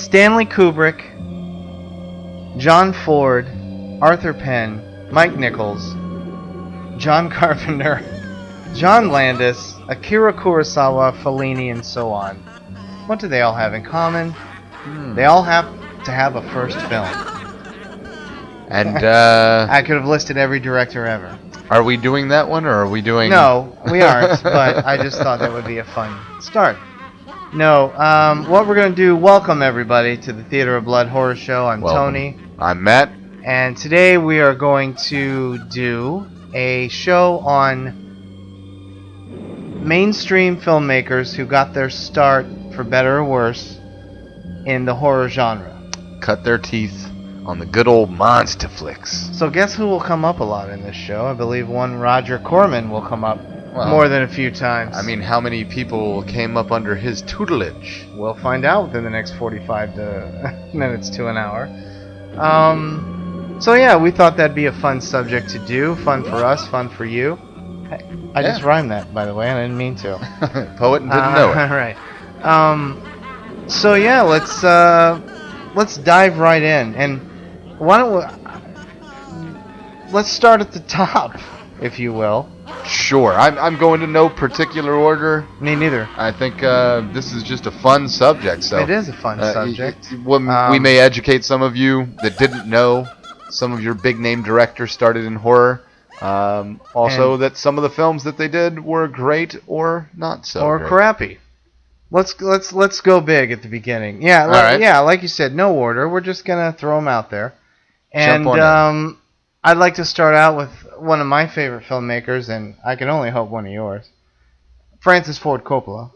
Stanley Kubrick, John Ford, Arthur Penn, Mike Nichols, John Carpenter, John Landis, Akira Kurosawa, Fellini, and so on. What do they all have in common? They all have to have a first film. And I could have listed every director ever. Are we doing that one, or are we doing... No, we aren't, but I just thought that would be a fun start. No, what we're going to do, welcome everybody to the Theater of Blood Horror Show. I'm Tony. I'm Matt. And today we are going to do a show on mainstream filmmakers who got their start, for better or worse, in the horror genre. Cut their teeth on the good old monster flicks. So guess who will come up a lot in this show? I believe one Roger Corman will come up more than a few times. I mean, how many people came up under his tutelage? We'll find out within the next 45 minutes to an hour. So yeah, we thought that'd be a fun subject to do. Fun for us, fun for you. I just rhymed that, by the way, and I didn't mean to. Poet and didn't know it. Right. So yeah, let's dive right in, and why don't let's start at the top, if you will. Sure. I'm going to no particular order. Me neither. I think this is just a fun subject. So it is a fun subject. We may educate some of you that didn't know. Some of your big name directors started in horror. Also, that some of the films that they did were great or not so or great. Crappy. Let's go big at the beginning. Yeah, like you said, no order. We're just gonna throw them out there. And I'd like to start out with one of my favorite filmmakers, and I can only hope one of yours, Francis Ford Coppola.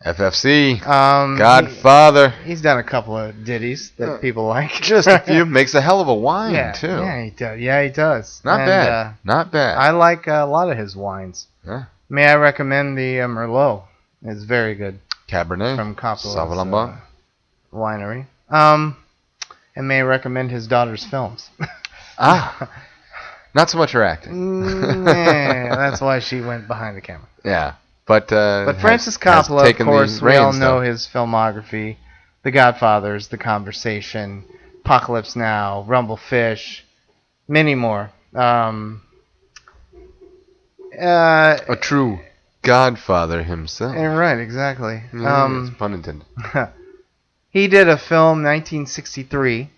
FFC, Godfather. He's done a couple of ditties that people like. Just a few. Makes a hell of a wine, too. Yeah, he does. Yeah, he does. Not bad. Not bad. I like a lot of his wines. Yeah. May I recommend the Merlot? It's very good. Cabernet from Coppola's Sauvignon winery. And may I recommend his daughter's films? Not so much her acting. That's why she went behind the camera. Yeah. But Francis Coppola, of course, we all know his filmography. The Godfathers, The Conversation, Apocalypse Now, Rumblefish, many more. A true Godfather himself. Right, exactly. Yes, pun intended. He did a film, 1963,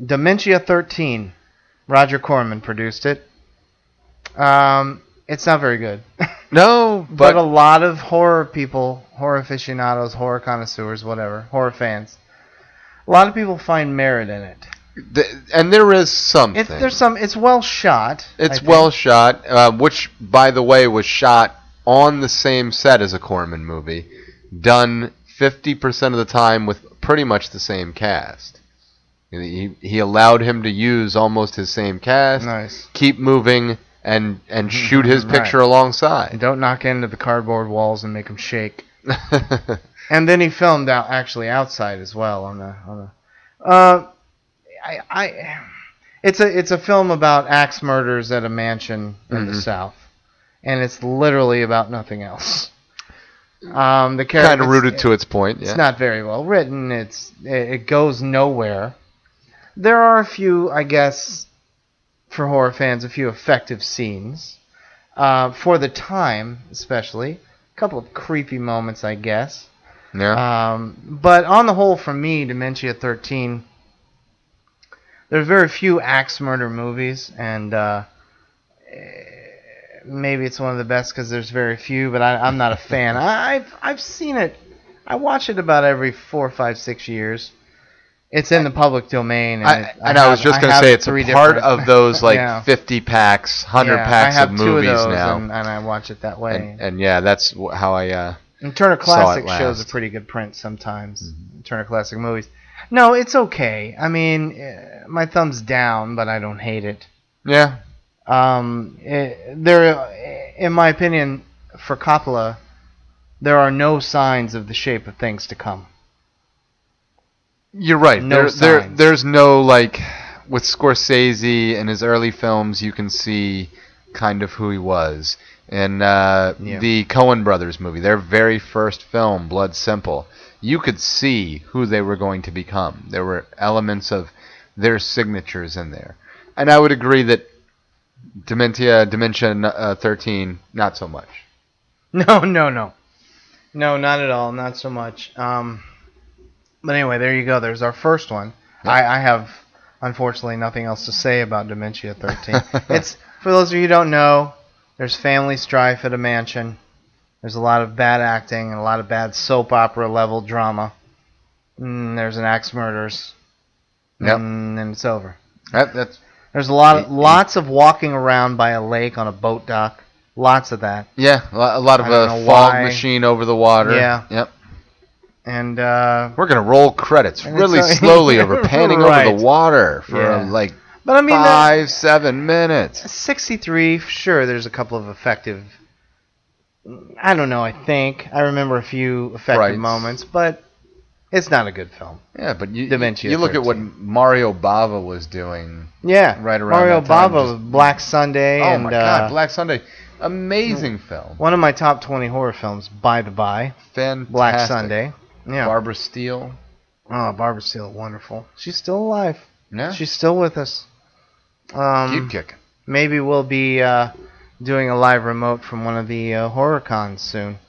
Dementia 13. Roger Corman produced it. It's not very good. No, but a lot of horror people, horror aficionados, horror connoisseurs, whatever, horror fans, a lot of people find merit in it. And there is something. It's well shot. It's well shot, which, by the way, was shot on the same set as a Corman movie, done 50% of the time with pretty much the same cast. He allowed him to use almost his same cast. Nice. Keep moving and shoot his picture alongside. And don't knock into the cardboard walls and make them shake. And then he filmed outside as well on the. It's a film about axe murders at a mansion in the South, and it's literally about nothing else. The character kind of rooted to its point. Yeah. It's not very well written. It goes nowhere. There are a few, I guess, for horror fans, a few effective scenes for the time, especially a couple of creepy moments, I guess. Yeah. But on the whole, for me, Dementia 13. There's very few axe murder movies, and maybe it's one of the best because there's very few, but I'm not a fan. I've seen it. I watch it about every 4, 5, 6 years. It's in the public domain. And I was just going to say it's a part of those 50 packs, 100 packs of movies I have 2 of those now. And I watch it that way. And that's how I and Turner Classic shows a pretty good print sometimes. Turner Classic Movies. No, it's okay. I mean, my thumb's down, but I don't hate it. Yeah. In my opinion, for Coppola, there are no signs of The Shape of Things to come. You're right. There's no, with Scorsese and his early films, you can see kind of who he was. And the Coen Brothers movie, their very first film, Blood Simple, you could see who they were going to become. There were elements of their signatures in there. And I would agree that Dementia 13, not so much. No, not at all, not so much. But anyway, there you go. There's our first one. Yep. I have, unfortunately, nothing else to say about Dementia 13. It's, for those of you who don't know, there's family strife at a mansion. There's a lot of bad acting and a lot of bad soap opera level drama. There's an axe murders. Yep. And it's over. There's lots of walking around by a lake on a boat dock. Lots of that. Yeah, a lot of a fog machine over the water. Yeah. Yep. And we're gonna roll credits really slowly panning right. over the water for but I mean 5-7 minutes. 63, sure. There's a couple of effective. I don't know. I remember a few effective moments, but it's not a good film. Yeah, but you Dementia look 13. at what Mario Bava was doing. Yeah, right around Mario that time, Bava, Black Sunday. Oh my God, Black Sunday, amazing film. One of my top 20 horror films, by the by. Fantastic. Black Sunday. Yeah. Barbara Steele. Oh, Barbara Steele, wonderful. She's still alive. Yeah. She's still with us. Keep kicking. Maybe we'll be doing a live remote from one of the horror cons soon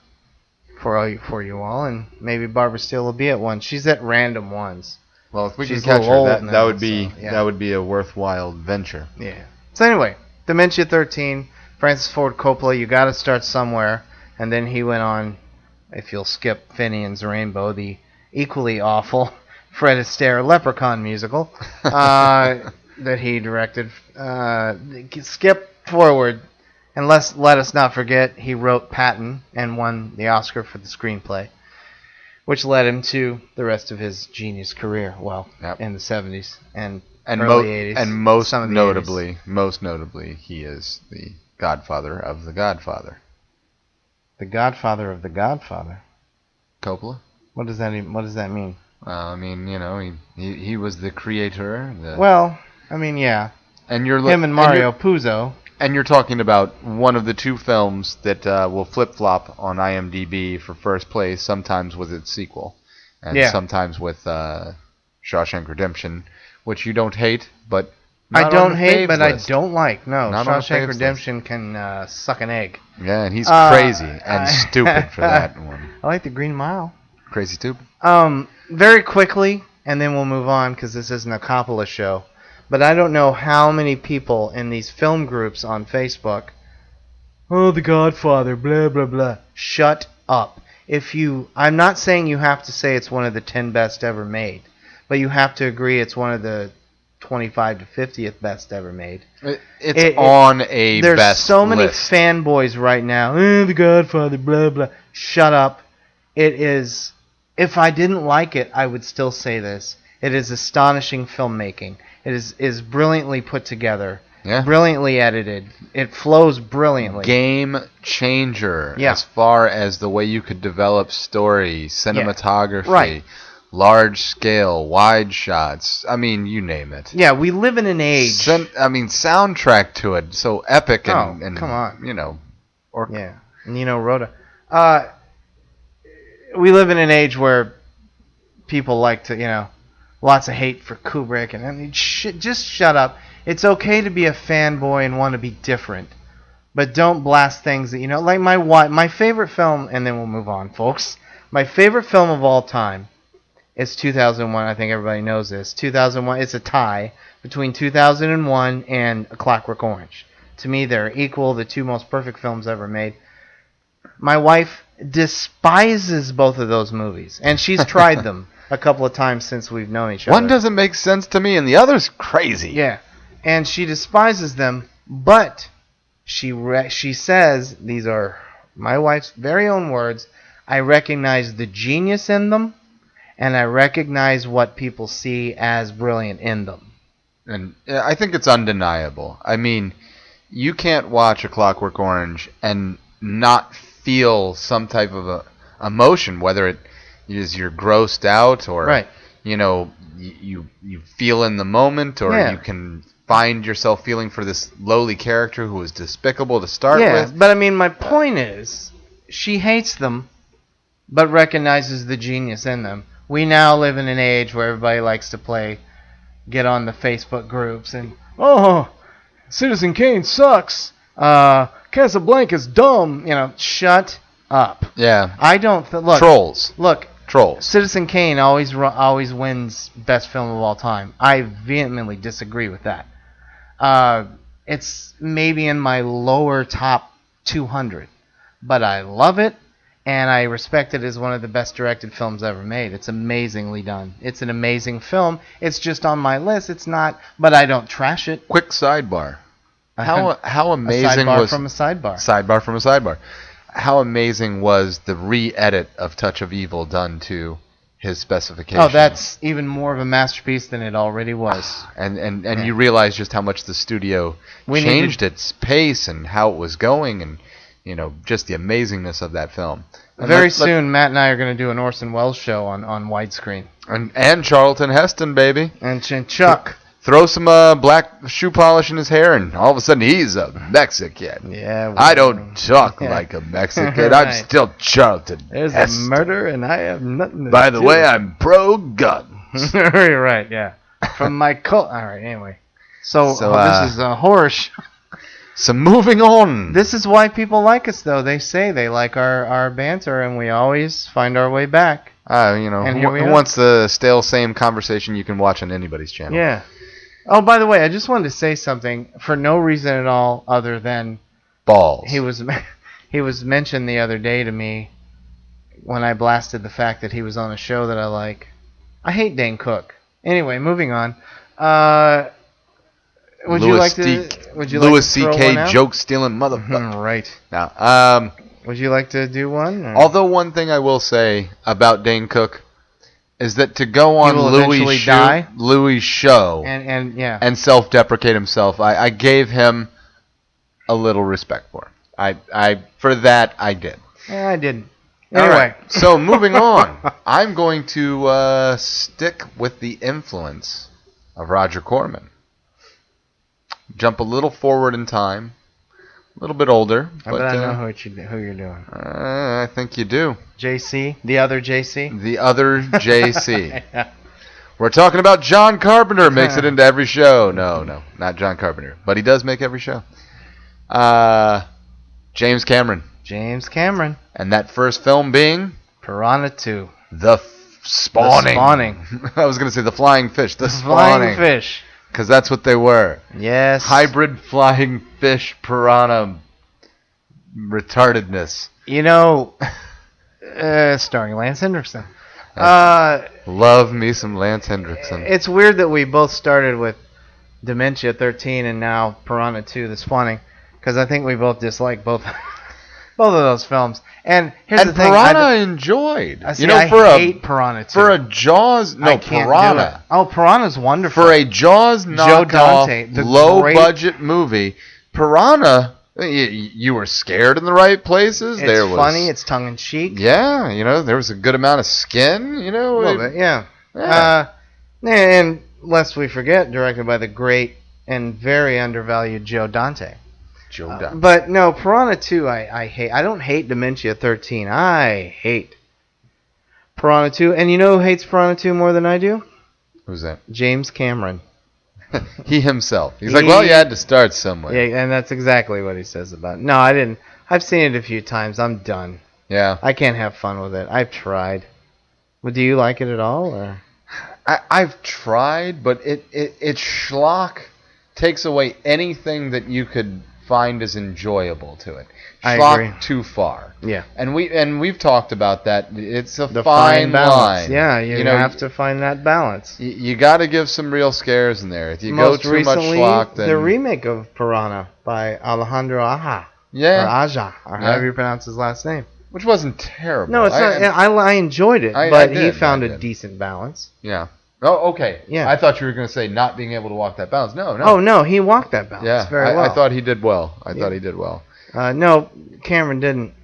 for you all, and maybe Barbara Steele will be at one. She's at random ones. Well, if we She's can catch a little her, old now, that would be so, yeah. that would be a worthwhile venture. Yeah. So anyway, Dementia 13, Francis Ford Coppola. You got to start somewhere, and then he went on. If you'll skip Finian's Rainbow, the equally awful Fred Astaire Leprechaun musical that he directed. Skip forward, and let us not forget he wrote Patton and won the Oscar for the screenplay, which led him to the rest of his genius career. Well, in the 70s and early 80s, and most 80s. notably, he is the godfather of the Godfather. The Godfather of the Godfather. Coppola. What does that mean? I mean, he was the creator. Well, I mean, yeah. And you're him and Mario Puzo. And you're talking about one of the two films that will flip-flop on IMDb for first place, sometimes with its sequel, and sometimes with Shawshank Redemption, which you don't hate, but I don't hate, but list. I don't like. No, not Shawshank Redemption can suck an egg. Yeah, and he's crazy and stupid for that one. I like the Green Mile. Crazy stupid. Very quickly, and then we'll move on because this isn't a Coppola show. But I don't know how many people in these film groups on Facebook. Oh, The Godfather, blah blah blah. Shut up. I'm not saying you have to say it's one of the 10 best ever made, but you have to agree it's one of the 25 to 50th best ever made. It's on a there's best so many list. Fanboys right now. The Godfather, blah blah. Shut up. It is. If I didn't like it, I would still say this. It is astonishing filmmaking. It is brilliantly put together. Yeah. Brilliantly edited. It flows brilliantly. Game changer as far as the way you could develop story, cinematography, large scale, wide shots. I mean, you name it. Yeah, we live in an age. Soundtrack to it, so epic and come on. And Rhoda. We live in an age where people like to, lots of hate for Kubrick, and I mean, just shut up. It's okay to be a fanboy and want to be different, but don't blast things that like my favorite film, and then we'll move on, folks. My favorite film of all time is 2001. I think everybody knows this. 2001. It's a tie between 2001 and A Clockwork Orange. To me, they're equal. The two most perfect films ever made. My wife despises both of those movies, and she's tried them a couple of times since we've known each other. One doesn't make sense to me, and the other's crazy. Yeah, and she despises them, but she says, these are my wife's very own words, I recognize the genius in them, and I recognize what people see as brilliant in them. And I think it's undeniable. I mean, you can't watch A Clockwork Orange and not feel some type of emotion, whether it is you're grossed out or you feel in the moment, or you can find yourself feeling for this lowly character who was despicable to start with. But I mean, my point is, she hates them, but recognizes the genius in them. We now live in an age where everybody likes to get on the Facebook groups and, oh, Citizen Kane sucks. Casablanca's dumb. Shut up. Yeah. I don't look. Trolls. Look. Trolls. Citizen Kane always wins best film of all time. I vehemently disagree with that. It's maybe in my lower top 200, but I love it, and I respect it as one of the best directed films ever made. It's amazingly done. It's an amazing film. It's just on my list. It's not, but I don't trash it. Quick sidebar. How amazing was from a sidebar? Sidebar from a sidebar. How amazing was the re-edit of Touch of Evil done to his specifications? Oh, that's even more of a masterpiece than it already was. And you realize just how much the studio changed its pace and how it was going, and just the amazingness of that film. And Very soon, Matt and I are going to do an Orson Welles show on widescreen. And Charlton Heston, baby. And Chuck. Throw some black shoe polish in his hair, and all of a sudden he's a Mexican. Yeah. I don't talk like a Mexican. Right. I'm still Charlton There's Heston. a murder, and I have nothing to do. By the way, I'm pro-gun. You're right, yeah. From my cult. All right, anyway. So this is a horror show. So moving on. This is why people like us, though. They say they like our banter, and we always find our way back. And who wants the stale same conversation you can watch on anybody's channel? Yeah. Oh, by the way, I just wanted to say something for no reason at all other than balls. He was mentioned the other day to me when I blasted the fact that he was on a show that I like. I hate Dane Cook. Anyway, moving on. Would you like to Louis C.K. joke stealing motherfucker? Right. Now, would you like to do one? Or? Although one thing I will say about Dane Cook is that to go on Louis' show and self-deprecate himself, I gave him a little respect for him. For that I did. Yeah, I didn't. Anyway, right. So moving on, I'm going to stick with the influence of Roger Corman. Jump a little forward in time, a little bit older. But I know who you're doing. I think you do. JC? The other JC? The other JC. Yeah. We're talking about John Carpenter. Makes it into every show. No, not John Carpenter. But he does make every show. James Cameron. James Cameron. And that first film being? Piranha 2. The Spawning. The Spawning. I was going to say the Flying Fish. The Flying Spawning. Fish. Because that's what they were. Yes. Hybrid flying fish piranha retardedness. Starring Lance Henriksen. Love me some Lance Henriksen. It's weird that we both started with Dementia 13 and now Piranha 2, The Spawning, because I think we both dislike both of those films. And here's the thing. Piranha I enjoyed. I hate Piranha 2. For a Jaws... No, Piranha. Oh, Piranha's wonderful. For a Jaws knockoff, low-budget movie, Piranha... You were scared in the right places. It's funny. It's tongue-in-cheek. Yeah, there was a good amount of skin, A little bit, yeah. And lest we forget, directed by the great and very undervalued Joe Dante. But no, Piranha 2 I hate. I don't hate Dementia 13. I hate Piranha 2. And you know who hates Piranha 2 more than I do? Who's that? James Cameron. He himself. He's like, well, you had to start somewhere. Yeah, and that's exactly what he says about it. No, I didn't. I've seen it a few times. I'm done. Yeah. I can't have fun with it. I've tried. Well, do you like it at all? Or? I've tried, but it schlock takes away anything that you could find as enjoyable to it. I agree. Too far. Yeah. And we've talked about that. It's the fine balance. line. Yeah, you have to find that balance. You got to give some real scares in there. If you Most go too much schlock, then the remake of Piranha by Alejandro Aja. Yeah. Or Aja, or however you pronounce his last name. Which wasn't terrible. No, it's not. I enjoyed it, but he found a decent balance. Yeah. Oh, okay. Yeah. I thought you were going to say not being able to walk that balance. No. Oh, no, he walked that balance very well. I thought he did well. He did well. No, Cameron didn't.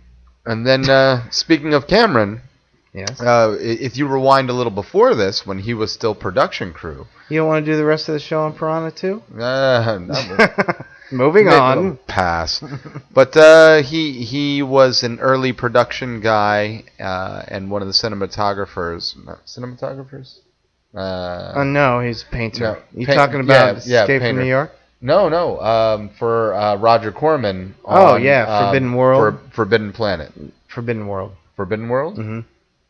And then, speaking of Cameron, yes. If you rewind a little before this, when he was still production crew. You don't want to do the rest of the show on Piranha 2? No. Moving on. Pass. But he was an early production guy and one of the cinematographers. Cinematographers? No, he's a painter. No, You talking about Escape from New York? No. For Roger Corman. Forbidden World. For Forbidden Planet. Forbidden World. Forbidden World? Mm-hmm.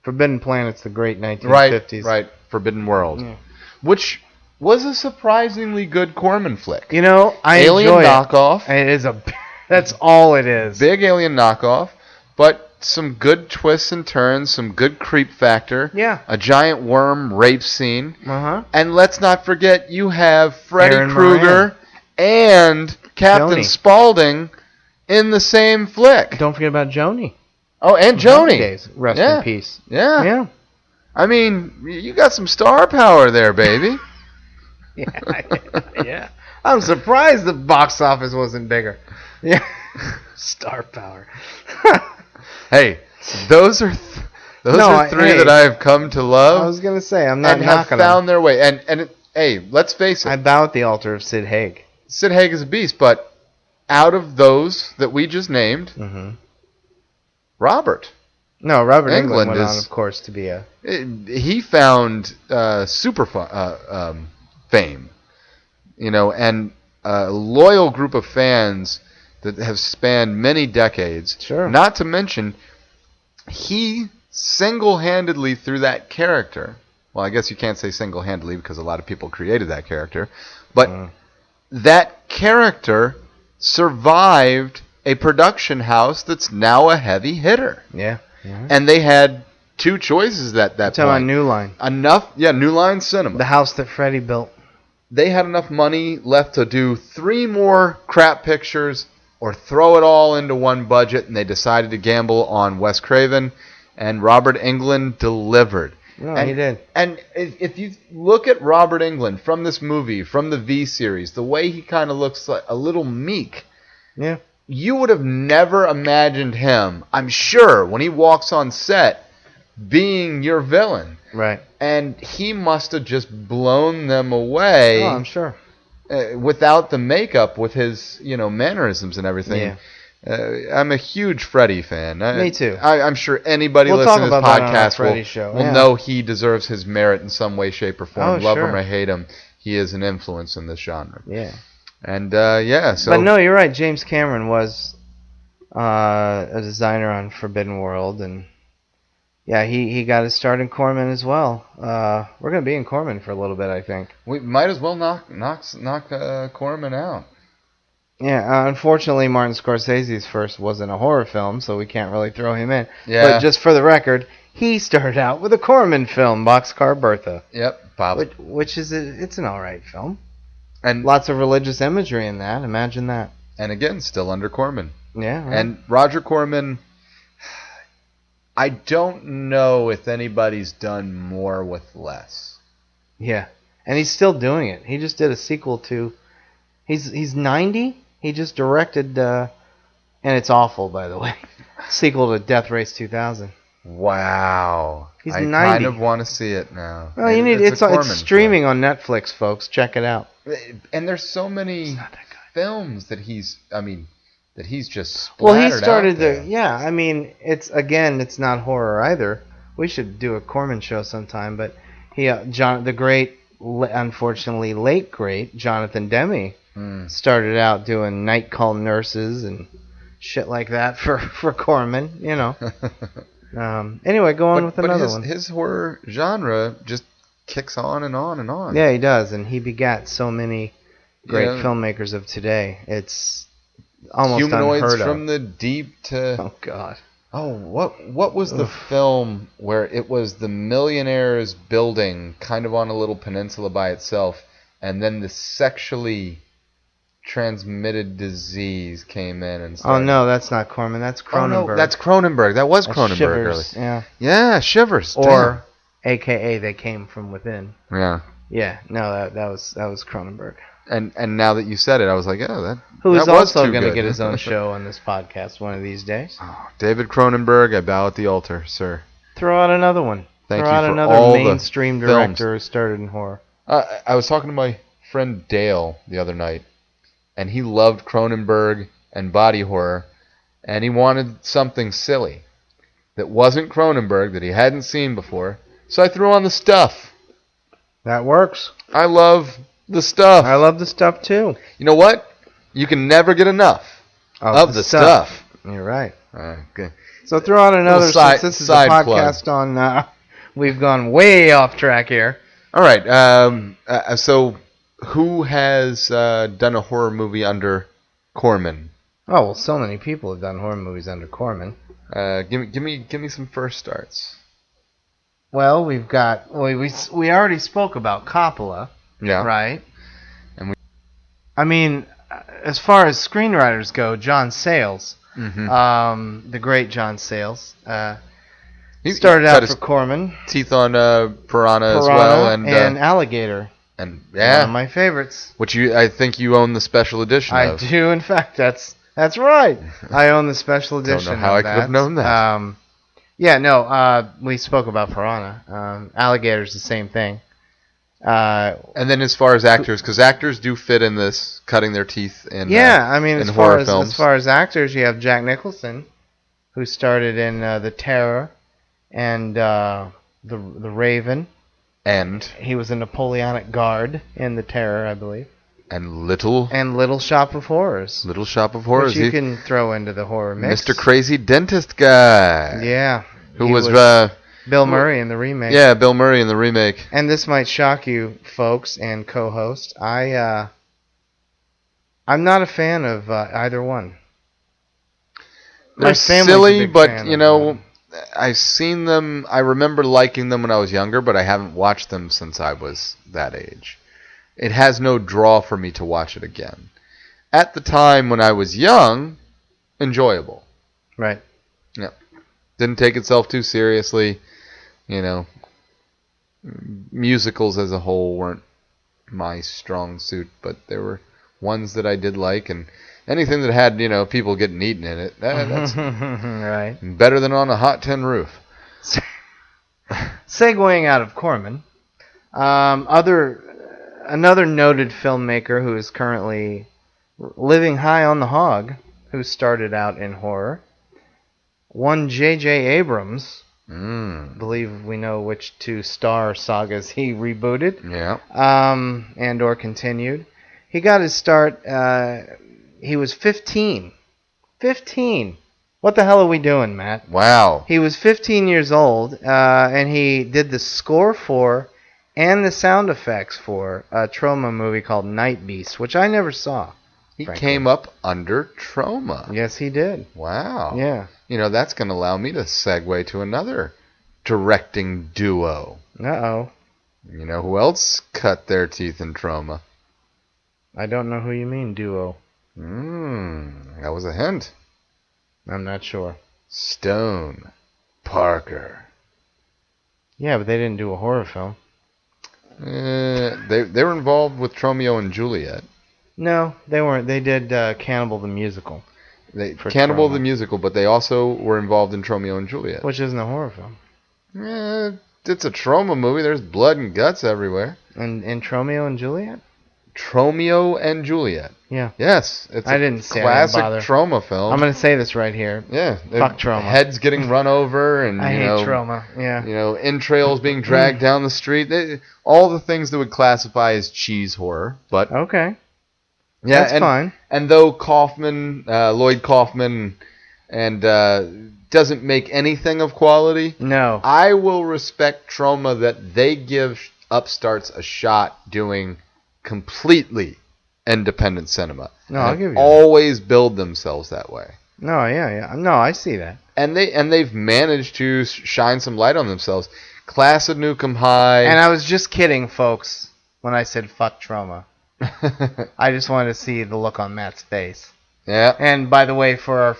Forbidden Planet's the great 1950s. Right. Forbidden World. Yeah. Which was a surprisingly good Corman flick. You know, I Alien enjoy knockoff. It is that's all it is. Big Alien knockoff, but some good twists and turns, some good creep factor. Yeah. A giant worm rape scene. Uh-huh. And let's not forget, you have Freddy Aaron Krueger and Captain Joni. Spaulding in the same flick. Don't forget about Joni. Oh, and Joni. Days. Rest in peace. Yeah. I mean, you got some star power there, baby. Yeah. I'm surprised the box office wasn't bigger. Yeah. Star power. Hey, those are three that I have come to love. I was going to say, I'm not and have found their way. And hey, let's face it. I bow at the altar of Sid Haig. Sid Haig is a beast, but out of those that we just named, Robert. No, Robert Englund went on, of course, to be a... He found super fame, and a loyal group of fans that have spanned many decades. Sure. Not to mention, he single-handedly through that character, well, I guess you can't say single-handedly because a lot of people created that character, but that character survived a production house that's now a heavy hitter. Yeah. And they had two choices at that point. Talking about New Line. New Line Cinema. The house that Freddie built. They had enough money left to do 3 more crap pictures or throw it all into one budget, and they decided to gamble on Wes Craven, and Robert Englund delivered. No, he did. And if you look at Robert Englund from this movie, from the V series, the way he kind of looks like a little meek. Yeah. You would have never imagined him, I'm sure, when he walks on set, being your villain. Right. And he must have just blown them away. Oh, I'm sure. Without the makeup, with his mannerisms and everything. Yeah. I'm a huge Freddie fan. Me too. I'm sure anybody listening to this podcast will know he deserves his merit in some way, shape, or form. Love him or hate him, he is an influence in this genre. Yeah. And so. But no, you're right. James Cameron was a designer on Forbidden World, and he got his start in Corman as well. We're gonna be in Corman for a little bit, I think. We might as well knock Corman out. Yeah, unfortunately, Martin Scorsese's first wasn't a horror film, so we can't really throw him in. Yeah. But just for the record, he started out with a Corman film, Boxcar Bertha. Yep, Bob. Which is it's an all right film. And lots of religious imagery in that. Imagine that. And again, still under Corman. Yeah. Right. And Roger Corman, I don't know if anybody's done more with less. Yeah. And he's still doing it. He just did a sequel to... He's 90. He just directed... and it's awful, by the way. Sequel to Death Race 2000. Wow. He's I 90. I kind of want to see it now. Well, you need it's streaming on Netflix, folks. Check it out. And there's so many films that he's just splattered Well, he started out it's not horror either. We should do a Corman show sometime, but the great, unfortunately late great Jonathan Demme started out doing Night Call Nurses and shit like that for Corman, Anyway, go on with another one. His horror genre just kicks on and on and on. Yeah, he does, and he begat so many great filmmakers of today. It's almost Humanoids unheard of. from the Deep to... Oh, God. Oh, what was the film where it was the millionaire's building kind of on a little peninsula by itself, and then the sexually transmitted disease came in and started... Oh, no, that's not Corman. That's Cronenberg. Oh, no, that's Cronenberg. That was Cronenberg. Shivers, really. Yeah, Shivers. Or... AKA They Came From Within. Yeah. Yeah, no, that was Cronenberg. And now that you said it, I was like, who is also going to get his own show on this podcast one of these days. Oh, David Cronenberg, I bow at the altar, sir. Throw out another one. Thank Throw you out for another all mainstream director who started in horror. I was talking to my friend Dale the other night, and he loved Cronenberg and body horror, and he wanted something silly that wasn't Cronenberg, that he hadn't seen before. So I threw on The Stuff. That works. I love The Stuff. I love The Stuff too. You know what? You can never get enough of the stuff. You're right. Okay. So throw on another. Since this is a podcast on. We've gone way off track here. All right. So who has done a horror movie under Corman? Oh well, so many people have done horror movies under Corman. Give me some first starts. Well, we've got we already spoke about Coppola. Yeah. Right. I mean, as far as screenwriters go, John Sayles, the great John Sayles, he started out for Corman. Teeth on Piranha as well, and Alligator. And one of my favorites. Which I think you own the special edition of. I do, in fact. That's right. I own the special edition. Don't know how I could have known that. We spoke about Piranha. Alligator's the same thing. And then as far as actors, because actors do fit in this, cutting their teeth in as horror films. As far as actors, you have Jack Nicholson, who started in The Terror and the Raven. And he was a Napoleonic Guard in The Terror, I believe. And Little Shop of Horrors. Little Shop of Horrors. Which you can throw into the horror mix. Mr. Crazy Dentist Guy. Yeah. Who was Bill Murray in the remake. Yeah, Bill Murray in the remake. And this might shock you, folks and co-host. I'm not a fan of either one. They're silly, but you know, I've seen them. I remember liking them when I was younger, but I haven't watched them since I was that age. It has no draw for me to watch it again. At the time when I was young, enjoyable. Right. Yeah. Didn't take itself too seriously. You know, musicals as a whole weren't my strong suit, but there were ones that I did like, and anything that had, you know, people getting eaten in it, that's right. Better than on a hot tin roof. Segueing out of Corman, another noted filmmaker who is currently living high on the hog, who started out in horror, one J.J. Abrams. Believe we know which two Star sagas he rebooted. Yeah. And or continued. He got his start. He was 15. 15. What the hell are we doing, Matt? Wow. He was 15 years old, and he did the score for and the sound effects for a Troma movie called Night Beast, which I never saw. He came up under Troma. Yes, he did. Wow. Yeah. You know, that's going to allow me to segue to another directing duo. Uh-oh. You know who else cut their teeth in Troma? I don't know who you mean, duo. That was a hint. I'm not sure. Stone Parker. Yeah, but they didn't do a horror film. They were involved with Romeo and Juliet. No, they weren't. They did Cannibal the Musical. Cannibal the Musical, but they also were involved in Romeo and Juliet. Which isn't a horror film. It's a Troma movie. There's blood and guts everywhere. And Romeo and Juliet? Romeo and Juliet. Yeah. Yes. It's a classic Troma film. I'm going to say this right here. Yeah. Fuck Troma. Heads getting run over and, I hate Troma. Yeah. You know, entrails being dragged down the street. All the things that would classify as cheese horror. But okay. Yeah, that's fine. And though Lloyd Kaufman, doesn't make anything of quality, no, I will respect Troma that they give upstarts a shot doing completely independent cinema. No, I'll give you always build themselves that way. No, yeah. No, I see that. And they've managed to shine some light on themselves. Class of Nukem High. And I was just kidding, folks, when I said fuck Troma. I just wanted to see the look on Matt's face. Yeah. And by the way, for our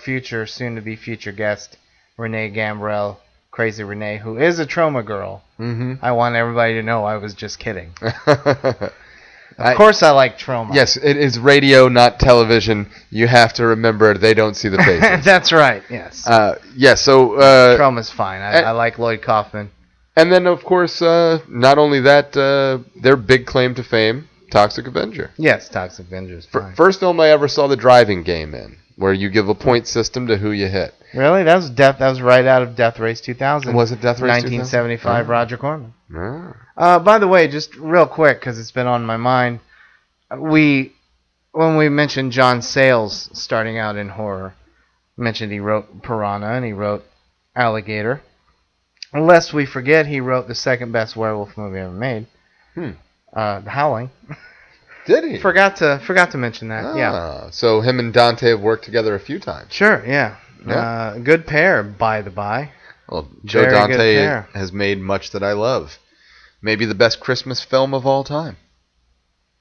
soon-to-be future guest, Renee Gambrell, Crazy Renee, who is a Troma girl, I want everybody to know I was just kidding. Of course I like Troma. Yes, it is radio, not television. You have to remember they don't see the faces. That's right, yes. So Troma's fine. I like Lloyd Kaufman. And then, of course, not only that, their big claim to fame Toxic Avenger. Yes, Toxic Avenger is fine. First film I ever saw the driving game in, where you give a point system to who you hit. Really? That was right out of Death Race 2000. Was it Death Race 1975, 2000? Roger Corman. Oh. By the way, just real quick, because it's been on my mind, when we mentioned John Sayles starting out in horror, mentioned he wrote Piranha and he wrote Alligator. Lest we forget, he wrote the second best werewolf movie ever made, The Howling. Did he? Forgot to mention that. Yeah. So him and Dante have worked together a few times. Sure. Yeah. Good pair, by the by. Well, Joe Very good Dante pair. has made Much That I Love. Maybe the best Christmas film of all time.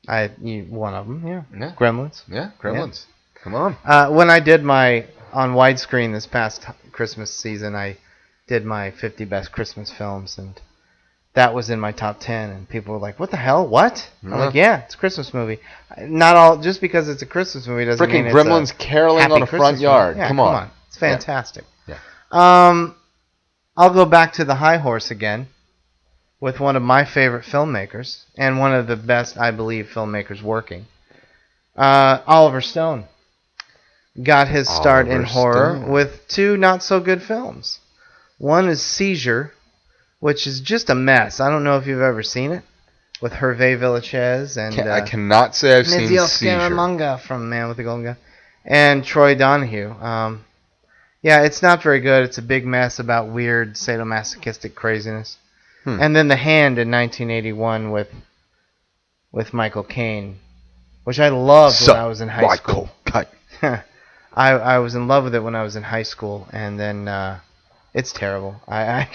One of them. Yeah. Gremlins. Yeah, Gremlins. Yeah. Come on. When I did my on widescreen this past Christmas season, I did my 50 best Christmas films, and that was in my top 10, and people were like, what the hell? What? I'm like, yeah, it's a Christmas movie. Not all, just because it's a Christmas movie doesn't mean it's Gremlins caroling on a Christmas front yard. Yeah, come on. It's fantastic. Yeah. I'll go back to the high horse again with one of my favorite filmmakers, and one of the best, I believe, filmmakers working. Oliver Stone got his start in horror with two not-so-good films. One is Seizure, which is just a mess. I don't know if you've ever seen it, with Hervé Villechaize and I cannot say I've seen Nizio Seizure. Scaramanga from Man with the Golden Gun, and Troy Donahue. Yeah, it's not very good. It's a big mess about weird sadomasochistic craziness. And then The Hand in 1981 with Michael Caine, which I loved when I was in high school. I was in love with it when I was in high school, and then it's terrible. I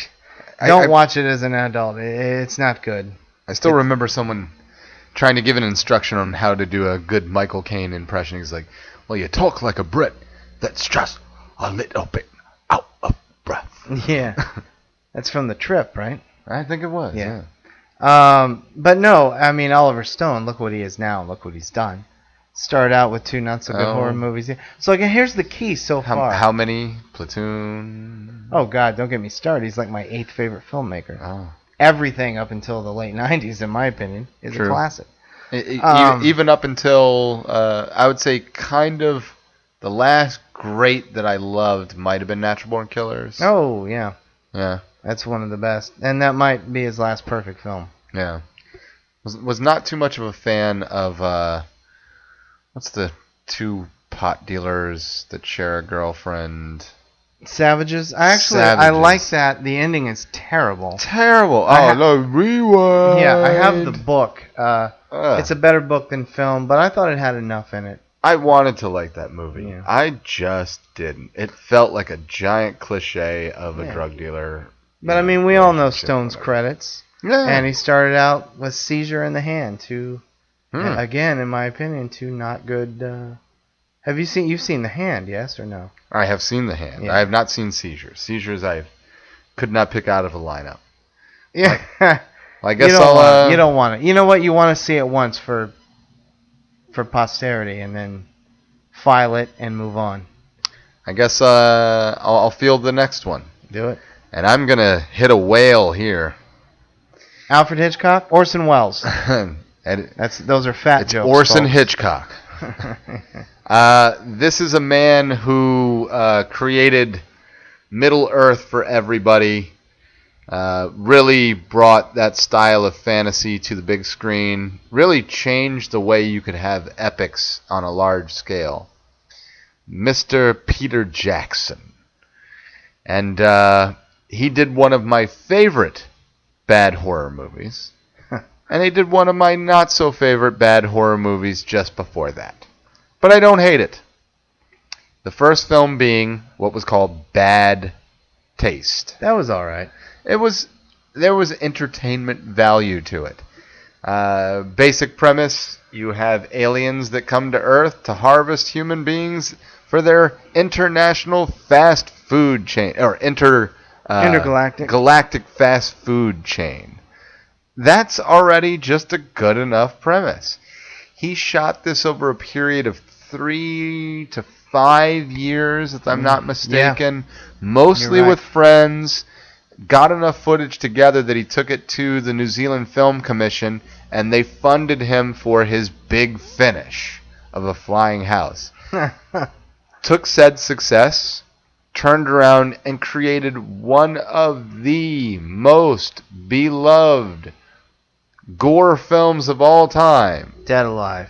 don't watch it as an adult. It's not good. I still remember someone trying to give an instruction on how to do a good Michael Caine impression. He's like, well, you talk like a Brit that's just a little bit out of breath. Yeah. That's from The Trip, right? I think it was, yeah. But no, I mean, Oliver Stone, look what he is now. Look what he's done. Started out with two not-so-good horror movies. So again, here's the key so far. How many? Platoon? Oh, God, don't get me started. He's like my 8th favorite filmmaker. Oh. Everything up until the late 90s, in my opinion, is a classic. Even up until, I would say, kind of the last great that I loved might have been Natural Born Killers. Oh, yeah. Yeah. That's one of the best. And that might be his last perfect film. Yeah. Was not too much of a fan of, what's the two pot dealers that share a girlfriend? Savages? I like that. The ending is terrible. Terrible. Rewind. Yeah, I have the book. It's a better book than film, but I thought it had enough in it. I wanted to like that movie. Yeah. I just didn't. It felt like a giant cliche of a drug dealer. But I mean, we all know Stone's credits. Yeah. And he started out with Seizure in The Hand. Again, in my opinion, two not good. You've seen The Hand, yes or no? I have seen The Hand. Yeah. I have not seen Seizure. Seizures I could not pick out of a lineup. Yeah. I guess you don't want it. You know what? You want to see it once for posterity, and then file it and move on. I guess I'll field the next one. Do it. And I'm going to hit a whale here. Alfred Hitchcock? Orson Welles. Those are fat it's jokes. Orson folks. Hitchcock. This is a man who created Middle Earth for everybody. Really brought that style of fantasy to the big screen. Really changed the way you could have epics on a large scale. Mr. Peter Jackson. And he did one of my favorite bad horror movies. And he did one of my not so favorite bad horror movies just before that. But I don't hate it. The first film being what was called Bad Taste. That was all right. There was entertainment value to it. Basic premise, you have aliens that come to Earth to harvest human beings for their international fast food chain, or galactic fast food chain. That's already just a good enough premise. He shot this over a period of 3 to 5 years, if I'm not mistaken, mostly with friends. Got enough footage together that he took it to the New Zealand Film Commission and they funded him for his big finish of a flying house. Took said success, turned around, and created one of the most beloved gore films of all time. Dead Alive.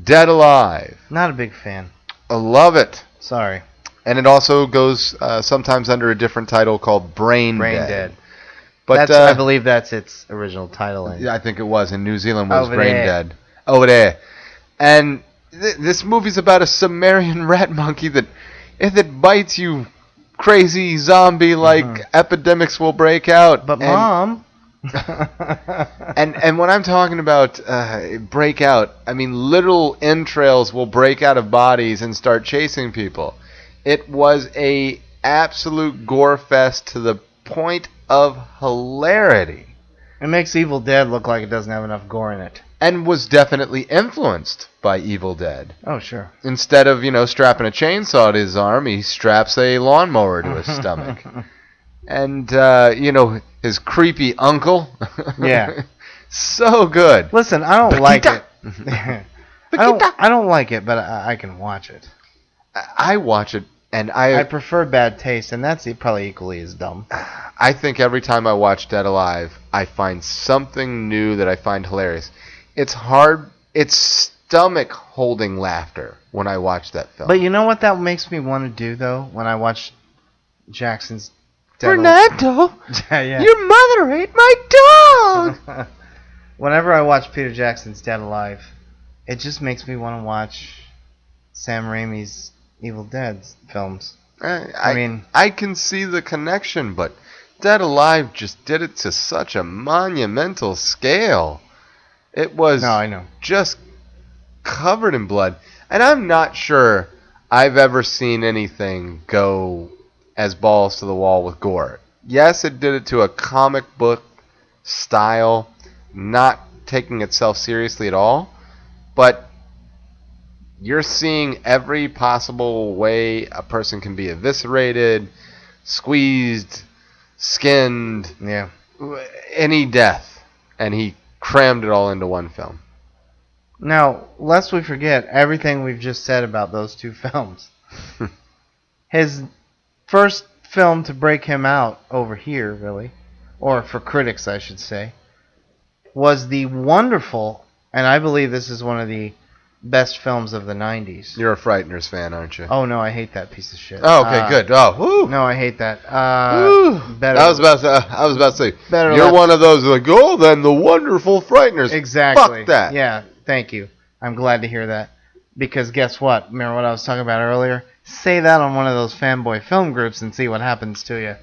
Dead Alive. Not a big fan. I love it. Sorry. And it also goes sometimes under a different title called Brain Dead. But I believe that's its original title. Yeah, I think it was. In New Zealand was Over Brain there. Dead. Over there. And this movie's about a Sumerian rat monkey that, if it bites you, crazy zombie-like epidemics will break out. But Mom... and when I'm talking about break out, I mean literal entrails will break out of bodies and start chasing people. It was a absolute gore fest to the point of hilarity. It makes Evil Dead look like it doesn't have enough gore in it. And was definitely influenced by Evil Dead. Oh, sure. Instead of, strapping a chainsaw to his arm, he straps a lawnmower to his stomach. And, his creepy uncle. Yeah. So good. Listen, I don't like it. I don't like it, but I can watch it. I watch it, and I prefer Bad Taste, and that's probably equally as dumb. I think every time I watch Dead Alive, I find something new that I find hilarious. It's stomach-holding laughter when I watch that film. But you know what that makes me want to do, though, when I watch Jackson's Dead Fernando, yeah. Your mother ate my dog! Whenever I watch Peter Jackson's Dead Alive, it just makes me want to watch Sam Raimi's Evil Dead films. I mean, I can see the connection, but Dead Alive just did it to such a monumental scale. It was just covered in blood. And I'm not sure I've ever seen anything go as balls to the wall with gore. Yes, it did it to a comic book style, not taking itself seriously at all, but you're seeing every possible way a person can be eviscerated, squeezed, skinned, any death, and he crammed it all into one film. Now, lest we forget everything we've just said about those two films, his first film to break him out over here, really, or for critics, I should say, was the wonderful, and I believe this is one of the best films of the 90s. You're a Frighteners fan, aren't you? Oh, no, I hate that piece of shit. Oh, okay, good. Oh, woo. No, I hate that. Better. I was about to say, better you're one of those like, oh, then the wonderful Frighteners. Exactly. Fuck that. Yeah, thank you. I'm glad to hear that. Because guess what? Remember what I was talking about earlier? Say that on one of those fanboy film groups and see what happens to you.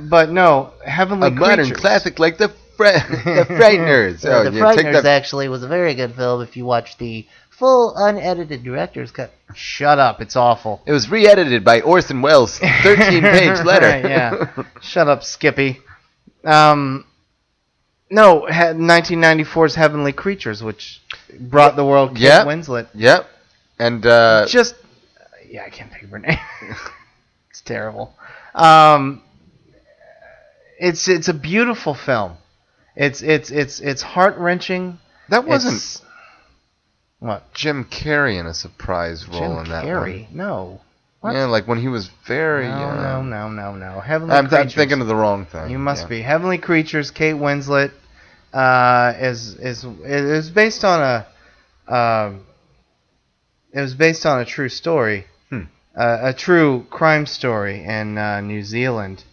But no, Heavenly Creatures. A modern classic like the Frighteners. The Frighteners actually was a very good film if you watch the full unedited director's cut. Shut up, it's awful. It was re-edited by Orson Welles' 13-page letter. Right, yeah. Shut up, Skippy. No, 1994's Heavenly Creatures, which brought the world Kate Winslet. Yep. And I can't think of her name. It's terrible. It's a beautiful film. It's heart-wrenching. That wasn't what? Jim Carrey in a surprise role in that one. Jim Carrey? No. What? Yeah, like when he was very young. No. Heavenly Creatures. I'm thinking of the wrong thing. You must be. Heavenly Creatures, Kate Winslet is based on it was based on a true story. A true crime story in New Zealand.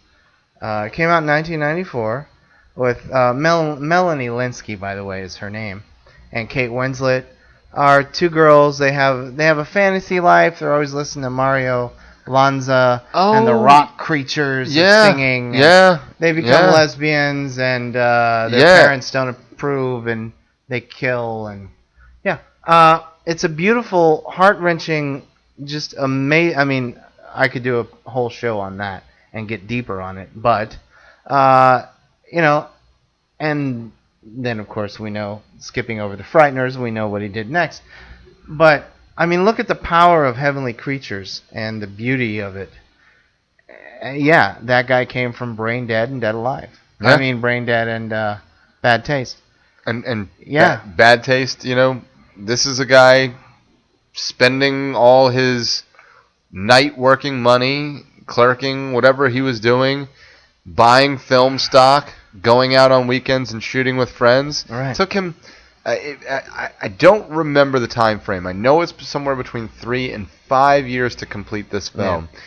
It came out in 1994 with Melanie Linsky, by the way, is her name, and Kate Winslet are two girls. They have a fantasy life. They're always listening to Mario Lanza and the rock creatures singing. Yeah. They become lesbians, and their parents don't approve, and they kill. And it's a beautiful, heart-wrenching, just amazing. I mean, I could do a whole show on that and get deeper on it, but and then of course we know, skipping over the Frighteners, we know what he did next. But I mean, look at the power of Heavenly Creatures and the beauty of it. That guy came from Brain Dead and Dead Alive. Yeah. I mean, Brain Dead and Bad Taste. And Yeah. bad taste. This is a guy spending all his night working money, clerking, whatever he was doing, buying film stock, going out on weekends and shooting with friends. Right. Took him. I don't remember the time frame. I know it's somewhere between 3 and 5 years to complete this film. Yeah.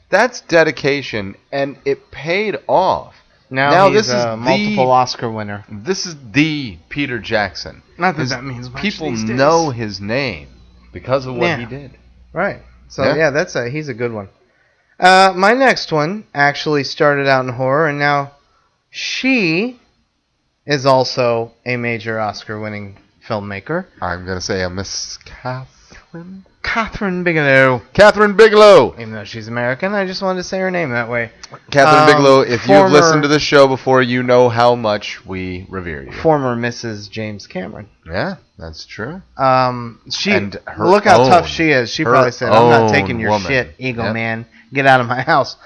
That's dedication, and it paid off. Now he's this is a multiple Oscar winner. This is the Peter Jackson. Not that that means much people these days. know his name because of what he did. Right. So yeah, he's a good one. My next one actually started out in horror, and now she is also a major Oscar-winning filmmaker. I'm gonna say a Miss Catherine. Catherine Bigelow. Catherine Bigelow. Even though she's American, I just wanted to say her name that way. Catherine Bigelow, if you've listened to the show before, you know how much we revere you. Former Mrs. James Cameron. Yeah, that's true. Look how tough she is. She probably said, "I'm not taking your shit, ego man. Get out of my house."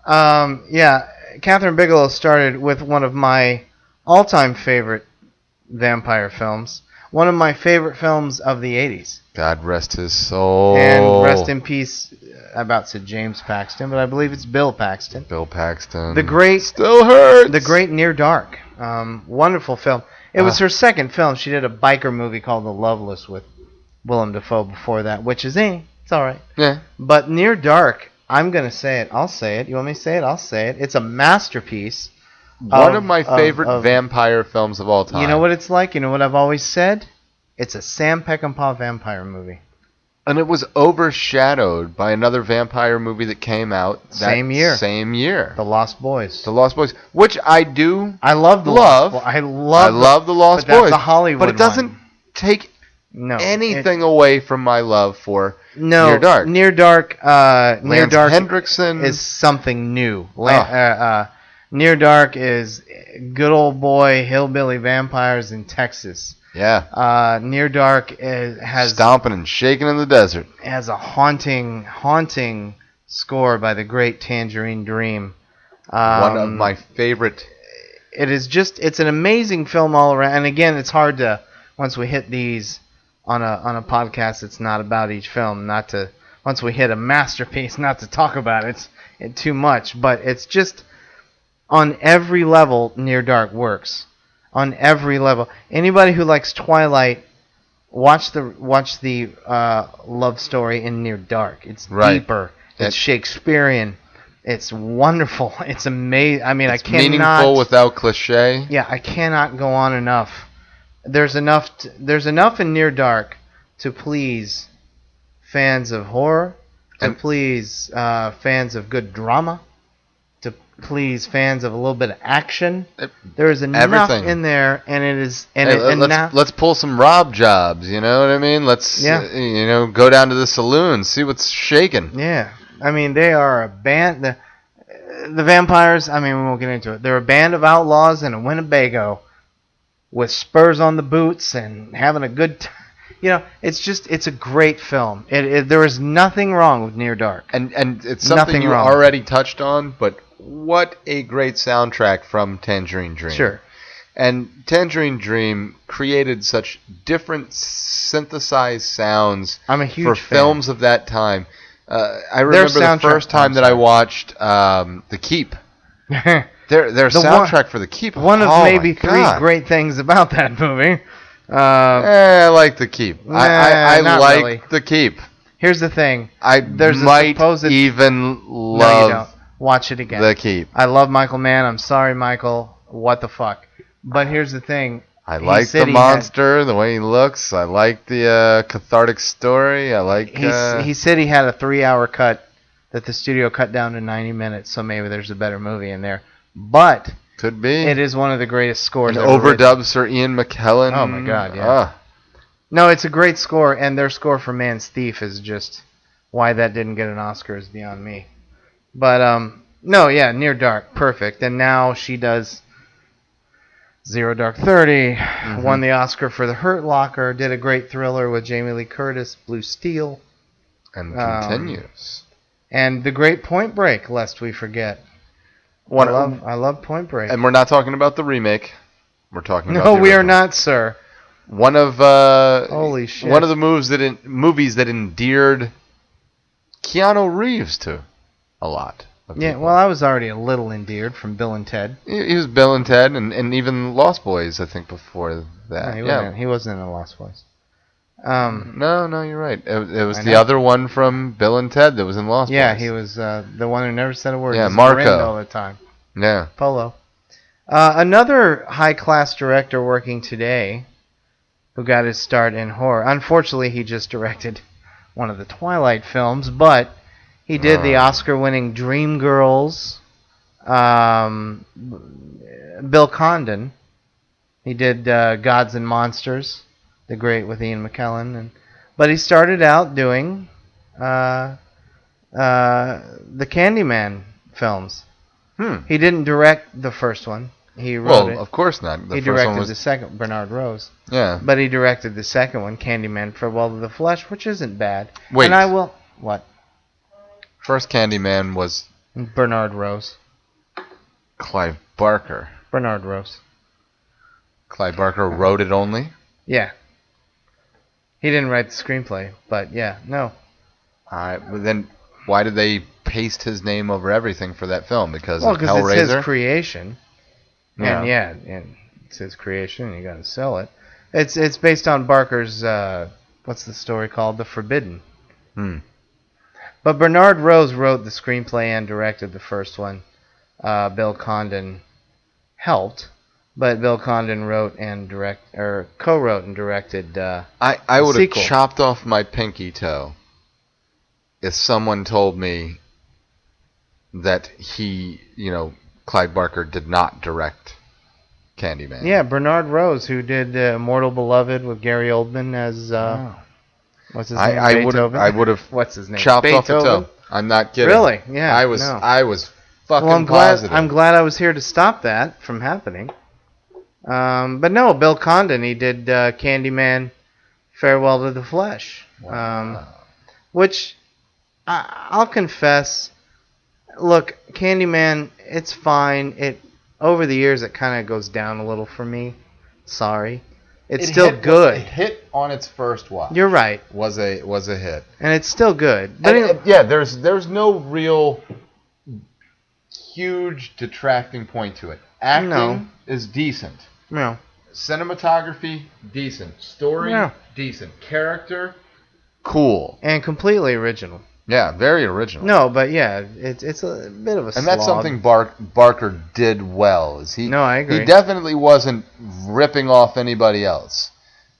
Catherine Bigelow started with one of my all-time favorite vampire films. One of my favorite films of the 80s. God rest his soul. And rest in peace, I about said James Paxton, but I believe it's Bill Paxton. Bill Paxton. The great... Still hurts. The great Near Dark. Wonderful film. It was her second film. She did a biker movie called The Loveless with Willem Dafoe before that, which is, it's all right. Yeah. But Near Dark, I'm going to say it. I'll say it. You want me to say it? I'll say it. It's a masterpiece. One of my favorite vampire films of all time. You know what it's like? You know what I've always said? It's a Sam Peckinpah vampire movie. And it was overshadowed by another vampire movie that came out that same year. The Lost Boys. The Lost Boys, which I do. I love the love. I love the Lost Boys. That's a Hollywood but it doesn't one. take anything away from my love for Near Dark. Near Dark. Near Dark Hendrickson is something new. Near Dark is good old boy hillbilly vampires in Texas. Yeah. Near Dark has stomping and shaking in the desert. Has a haunting score by the great Tangerine Dream. One of my favorite. It's an amazing film all around. And again, it's hard to, once we hit these on a podcast, it's not about each film, once we hit a masterpiece, not to talk about it too much, but it's just on every level, Near Dark works. On every level. Anybody who likes Twilight, watch the love story in Near Dark. It's deeper. It's Shakespearean. It's wonderful. It's amazing. I mean, it's meaningful without cliche. Yeah, I cannot go on enough. There's enough in Near Dark to please fans of horror, to please fans of good drama, to please fans of a little bit of action. There is enough in there, and it is. Let's pull some Rob jobs. You know what I mean? Let's go down to the saloon, see what's shaking. Yeah, I mean they are a band. The vampires. I mean we won't get into it. They're a band of outlaws in a Winnebago, with spurs on the boots and having a good time. It's a great film. There is nothing wrong with Near Dark. And it's something you already touched on, but what a great soundtrack from Tangerine Dream. Sure. And Tangerine Dream created such different synthesized sounds for films of that time. I remember the first time that I watched The Keep. Their soundtrack for The Keep. One of maybe three great things about that movie. I like The Keep. I like really. The Keep. Here's the thing. There's might even love. No, you don't. Watch it again. The Keep. I love Michael Mann. I'm sorry, Michael. What the fuck? But here's the thing. I like the monster, the way he looks. I like the cathartic story. I like. He said he had a 3-hour cut that the studio cut down to 90 minutes, so maybe there's a better movie in there. But could be. It is one of the greatest scores. And overdubs for Ian McKellen. Oh my God! Yeah. No, it's a great score, and their score for Man's Thief is just why that didn't get an Oscar is beyond me. But Near Dark, perfect. And now she does Zero Dark 30. Won the Oscar for The Hurt Locker. Did a great thriller with Jamie Lee Curtis, Blue Steel, and continues. And the great Point Break, lest we forget. I love Point Break. And we're not talking about the remake. We're talking about No, the we are original. not, sir. One of Holy shit. One of the movies that endeared Keanu Reeves to a lot of Yeah, people. well, I was already a little endeared from Bill and Ted. He was Bill and Ted, and even Lost Boys, I think, before that. No, he wasn't in the Lost Boys. No, you're right. It was I the know. other one from Bill and Ted that was in Lost Yeah, Boys. he was the one who never said a word. Yeah, just Marco. grinned all the time. Yeah. Polo. Another high-class director working today who got his start in horror. Unfortunately, he just directed one of the Twilight films, but he did the Oscar-winning Dreamgirls. Bill Condon. He did Gods and Monsters, The Great with Ian McKellen, but he started out doing the Candyman films. He didn't direct the first one. He wrote it. Of course not. He directed the second, Bernard Rose. Yeah. But he directed the second one, Candyman Farewell to the Flesh, which isn't bad. Wait. And I will... What? First Candyman was Bernard Rose. Clive Barker. Bernard Rose. Clive Barker wrote it only? Yeah. He didn't write the screenplay, but yeah, no. But then why did they paste his name over everything for that film? Because Well, of because Hellraiser? it's his creation. Yeah. And it's his creation, and you gotta sell it. It's based on Barker's, what's the story called? The Forbidden. But Bernard Rose wrote the screenplay and directed the first one. Bill Condon helped, but Bill Condon wrote and co-wrote and directed I would have sequel. chopped off my pinky toe if someone told me that Clive Barker did not direct Candyman. Yeah, Bernard Rose, who did Immortal Beloved with Gary Oldman as what's his name? Beethoven? I would have What's his name? chopped off the Beethoven? toe. I'm not kidding. Really? Yeah. I was fucking Well, positive. I'm glad I was here to stop that from happening. But no, Bill Condon, he did Candyman Farewell to the Flesh. Which I'll confess, look, Candyman, it's fine. Over the years it kind of goes down a little for me. Sorry. It's still good. It hit on its first watch. You're right. Was a hit. And it's still good. But There's no real huge detracting point to it. Acting is decent. No. Cinematography, decent. Story, Yeah. decent. Character, cool. And completely original. Yeah, very original. No, but yeah, it's a bit of a slog. And that's something Barker did well. No, I agree. He definitely wasn't ripping off anybody else.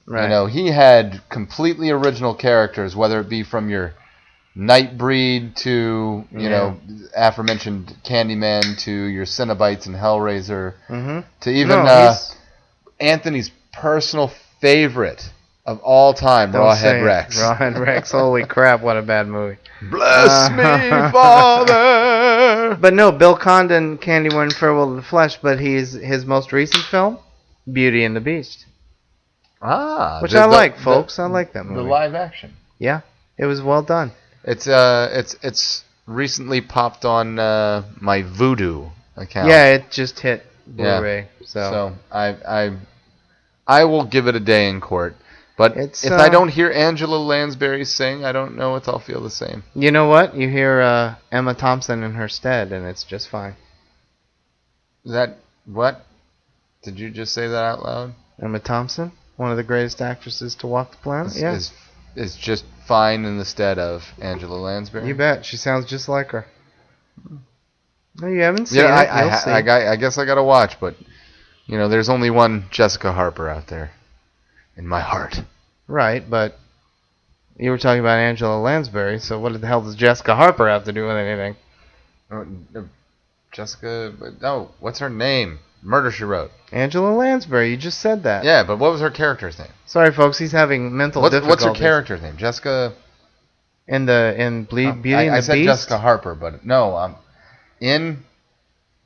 Right. He had completely original characters, whether it be from your Nightbreed to, aforementioned Candyman to your Cenobites and Hellraiser to even Anthony's personal favorite of all time, Rawhead Rex. Rawhead Rex, holy crap, what a bad movie. Bless me, Father! But no, Bill Condon, Candyman Farewell to the Flesh, but his most recent film, Beauty and the Beast. Which I like, folks. I like that movie. The live action. Yeah, it was well done. It's recently popped on my Vudu account. Yeah, it just hit Blu-ray. Yeah. So I will give it a day in court. But if I don't hear Angela Lansbury sing, I don't know if I'll feel the same. You know what? You hear Emma Thompson in her stead, and it's just fine. Is that what? Did you just say that out loud? Emma Thompson, one of the greatest actresses to walk the planet. Is just fine in the stead of Angela Lansbury. You bet. She sounds just like her. No, you haven't seen it. I I guess I gotta watch, but there's only one Jessica Harper out there. In my heart. Right, but you were talking about Angela Lansbury, so what the hell does Jessica Harper have to do with anything? What's her name? Murder, She Wrote. Angela Lansbury, you just said that. Yeah, but what was her character's name? Sorry, folks, he's having mental difficulties. What's her character's name? Jessica... In Beauty and the Beast? I said Jessica Harper, but no, in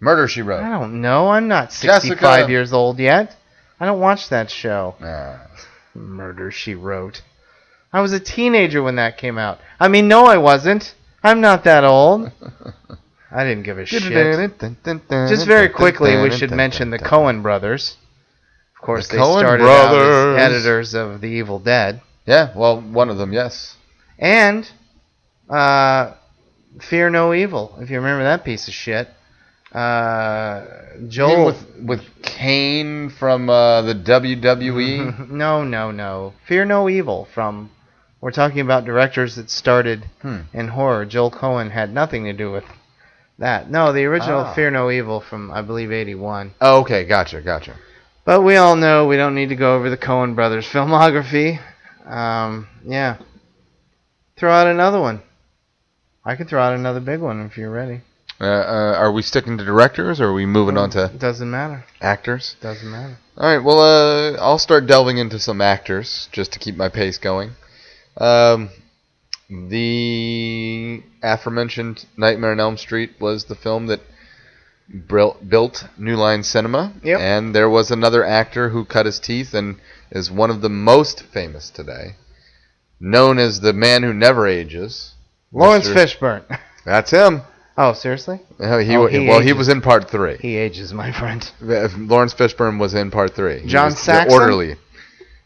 Murder, She Wrote. I don't know, I'm not 65 years old yet. I don't watch that show. Murder, She Wrote. I was a teenager when that came out. I mean, no, I wasn't. I'm not that old. I didn't give a shit. Just very quickly, we should mention the Coen brothers. Of course, The they Coen started brothers. out as editors of The Evil Dead. Yeah, well, one of them, yes. And Fear No Evil, if you remember that piece of shit. Joel... with Kane from the WWE? No. Fear No Evil from... We're talking about directors that started in horror. Joel Coen had nothing to do with that. No, the original Fear No Evil from, I believe, 81. Oh, okay, gotcha. But we all know we don't need to go over the Coen brothers' filmography. Yeah. Throw out another one. I can throw out another big one if you're ready. Are we sticking to directors, or are we moving on to Doesn't matter. actors? Doesn't matter. All right, well, I'll start delving into some actors just to keep my pace going. The aforementioned Nightmare on Elm Street was the film that built New Line Cinema. Yep. And there was another actor who cut his teeth and is one of the most famous today, known as the man who never ages. Lawrence Fishburne. That's him. Oh, seriously? He ages. was in part 3. He ages, my friend. Lawrence Fishburne was in part 3. John Saxon? The orderly.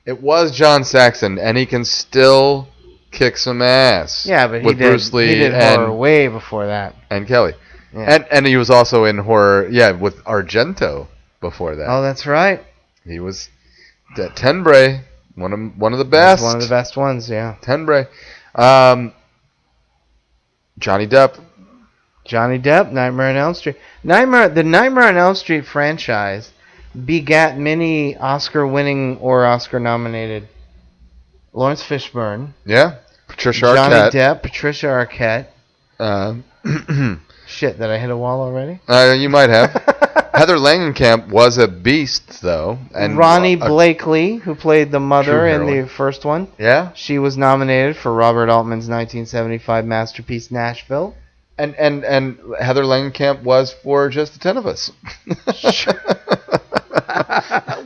It was John Saxon, and he can still kick some ass. Yeah, but with Bruce Lee he did horror way before that. And Kelly. Yeah. And he was also in horror, with Argento before that. Oh, that's right. He was Tenebrae, one of the best. One of the best ones, yeah. Tenebrae. Johnny Depp, Nightmare on Elm Street. The Nightmare on Elm Street franchise begat many Oscar-winning or Oscar-nominated Lawrence Fishburne. Yeah. Patricia Johnny Arquette. Depp, Patricia Arquette. Uh, Shit, did I hit a wall already? You might have. Heather Langenkamp was a beast, though. And Ronnie Blakely, who played the mother in the first one. Yeah. She was nominated for Robert Altman's 1975 masterpiece, Nashville. And Heather Langenkamp was for Just the 10 of Us.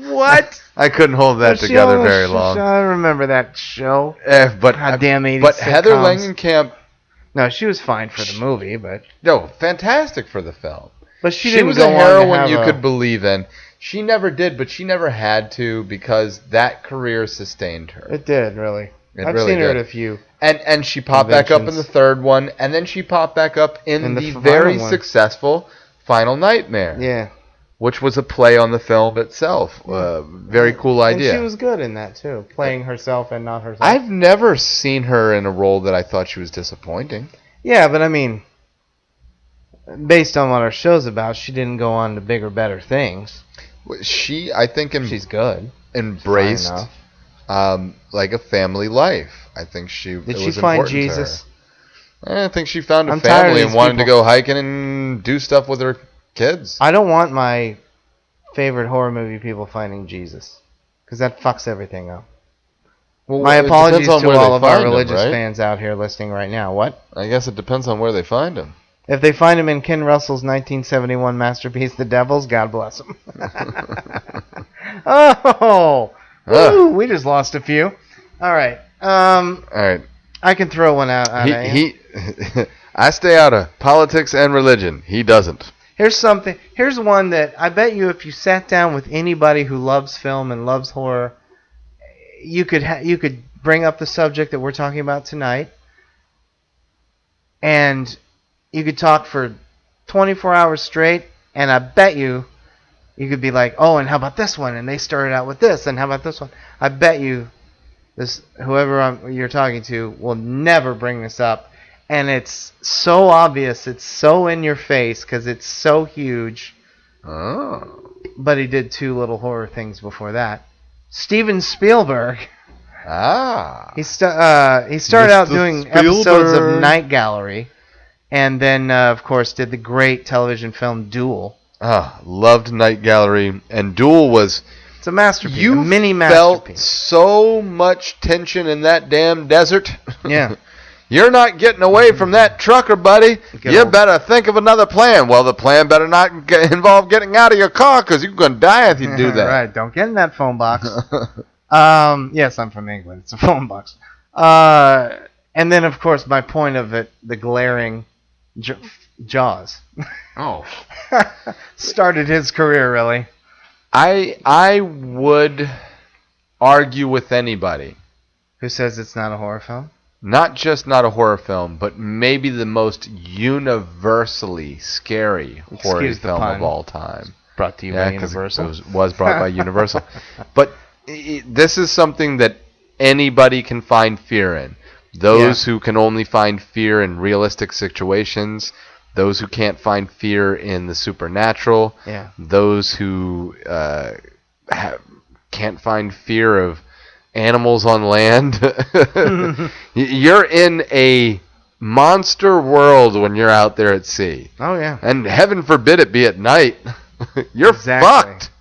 What? I couldn't hold that together very long. I remember that show. But Goddamn 80s But sitcoms. Heather Langenkamp... No, she was fine for the movie, but... No, fantastic for the film. But she was a heroine you could believe in. She never did, but she never had to because that career sustained her. It did, really. I've really seen her did. at a few. And she popped back up in the third one, and then she popped back up in the very final one. successful Final Nightmare. Yeah. Which was a play on the film itself. Very cool idea. And she was good in that, too, playing herself and not herself. I've never seen her in a role that I thought she was disappointing. Yeah, but I mean, based on what our show's about, she didn't go on to bigger, better things. She, I think, she's good. Embraced like a family life. I think Did she find Jesus? I think she found a family and wanted to go hiking and do stuff with her kids. I don't want my favorite horror movie people finding Jesus, because that fucks everything up. Well, my apologies to all of our religious fans out here listening right now. What? I guess it depends on where they find him. If they find him in Ken Russell's 1971 masterpiece, The Devils, God bless him. Woo, we just lost a few. All right. All right. I can throw one out. I stay out of politics and religion. He doesn't. Here's one that I bet you if you sat down with anybody who loves film and loves horror, you could bring up the subject that we're talking about tonight, and you could talk for 24 hours straight, and I bet you could be like, oh, and how about this one? And they started out with this, and how about this one? I bet you whoever you're talking to will never bring this up, and it's so obvious, it's so in your face, because it's so huge. Oh. But he did two little horror things before that. Steven Spielberg. He started out doing episodes of Night Gallery, and then, of course, did the great television film Duel. Loved Night Gallery, and Duel was... It's a masterpiece, a mini masterpiece. masterpiece. So much tension in that damn desert. Yeah. You're not getting away from that trucker, buddy. You better think of another plan. Well, the plan better not involve getting out of your car, because you're going to die if you do that. Right, don't get in that phone box. Yes, I'm from England. It's a phone box. And then, of course, my point of it, the glaring Jaws. Oh. Started his career, really. I would argue with anybody. Who says it's not a horror film? Not just not a horror film, but maybe the most universally scary horror Excuse the film pun. of all time. Brought to you by 'Cause Universal. it was brought by Universal. But this is something that anybody can find fear in. Those who can only find fear in realistic situations, those who can't find fear in the supernatural, those who can't find fear of animals on land. You're in a monster world when you're out there at sea. Oh, yeah. And heaven forbid it be at night. You're fucked.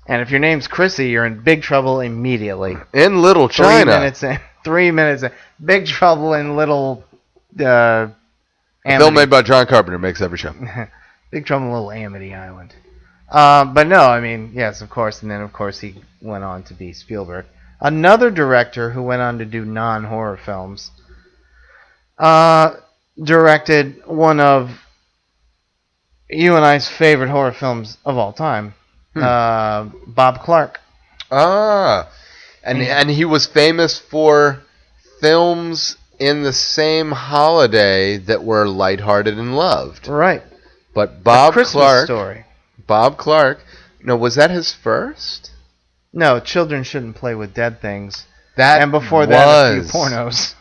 And if your name's Chrissy, you're in big trouble immediately. In Little China. 3 minutes in. Big trouble in Little A film made by John Carpenter makes every show. Big Trouble in Little Amity Island. But no, I mean, yes, of course. And then, of course, he went on to be Spielberg. Another director who went on to do non-horror films directed one of you and I's favorite horror films of all time, Bob Clark. And he was famous for films in the same holiday that were lighthearted and loved. Right. But Bob Clark. Story. Bob Clark. No, was that his first? No, Children Shouldn't Play with Dead Things. That and before that, a few pornos.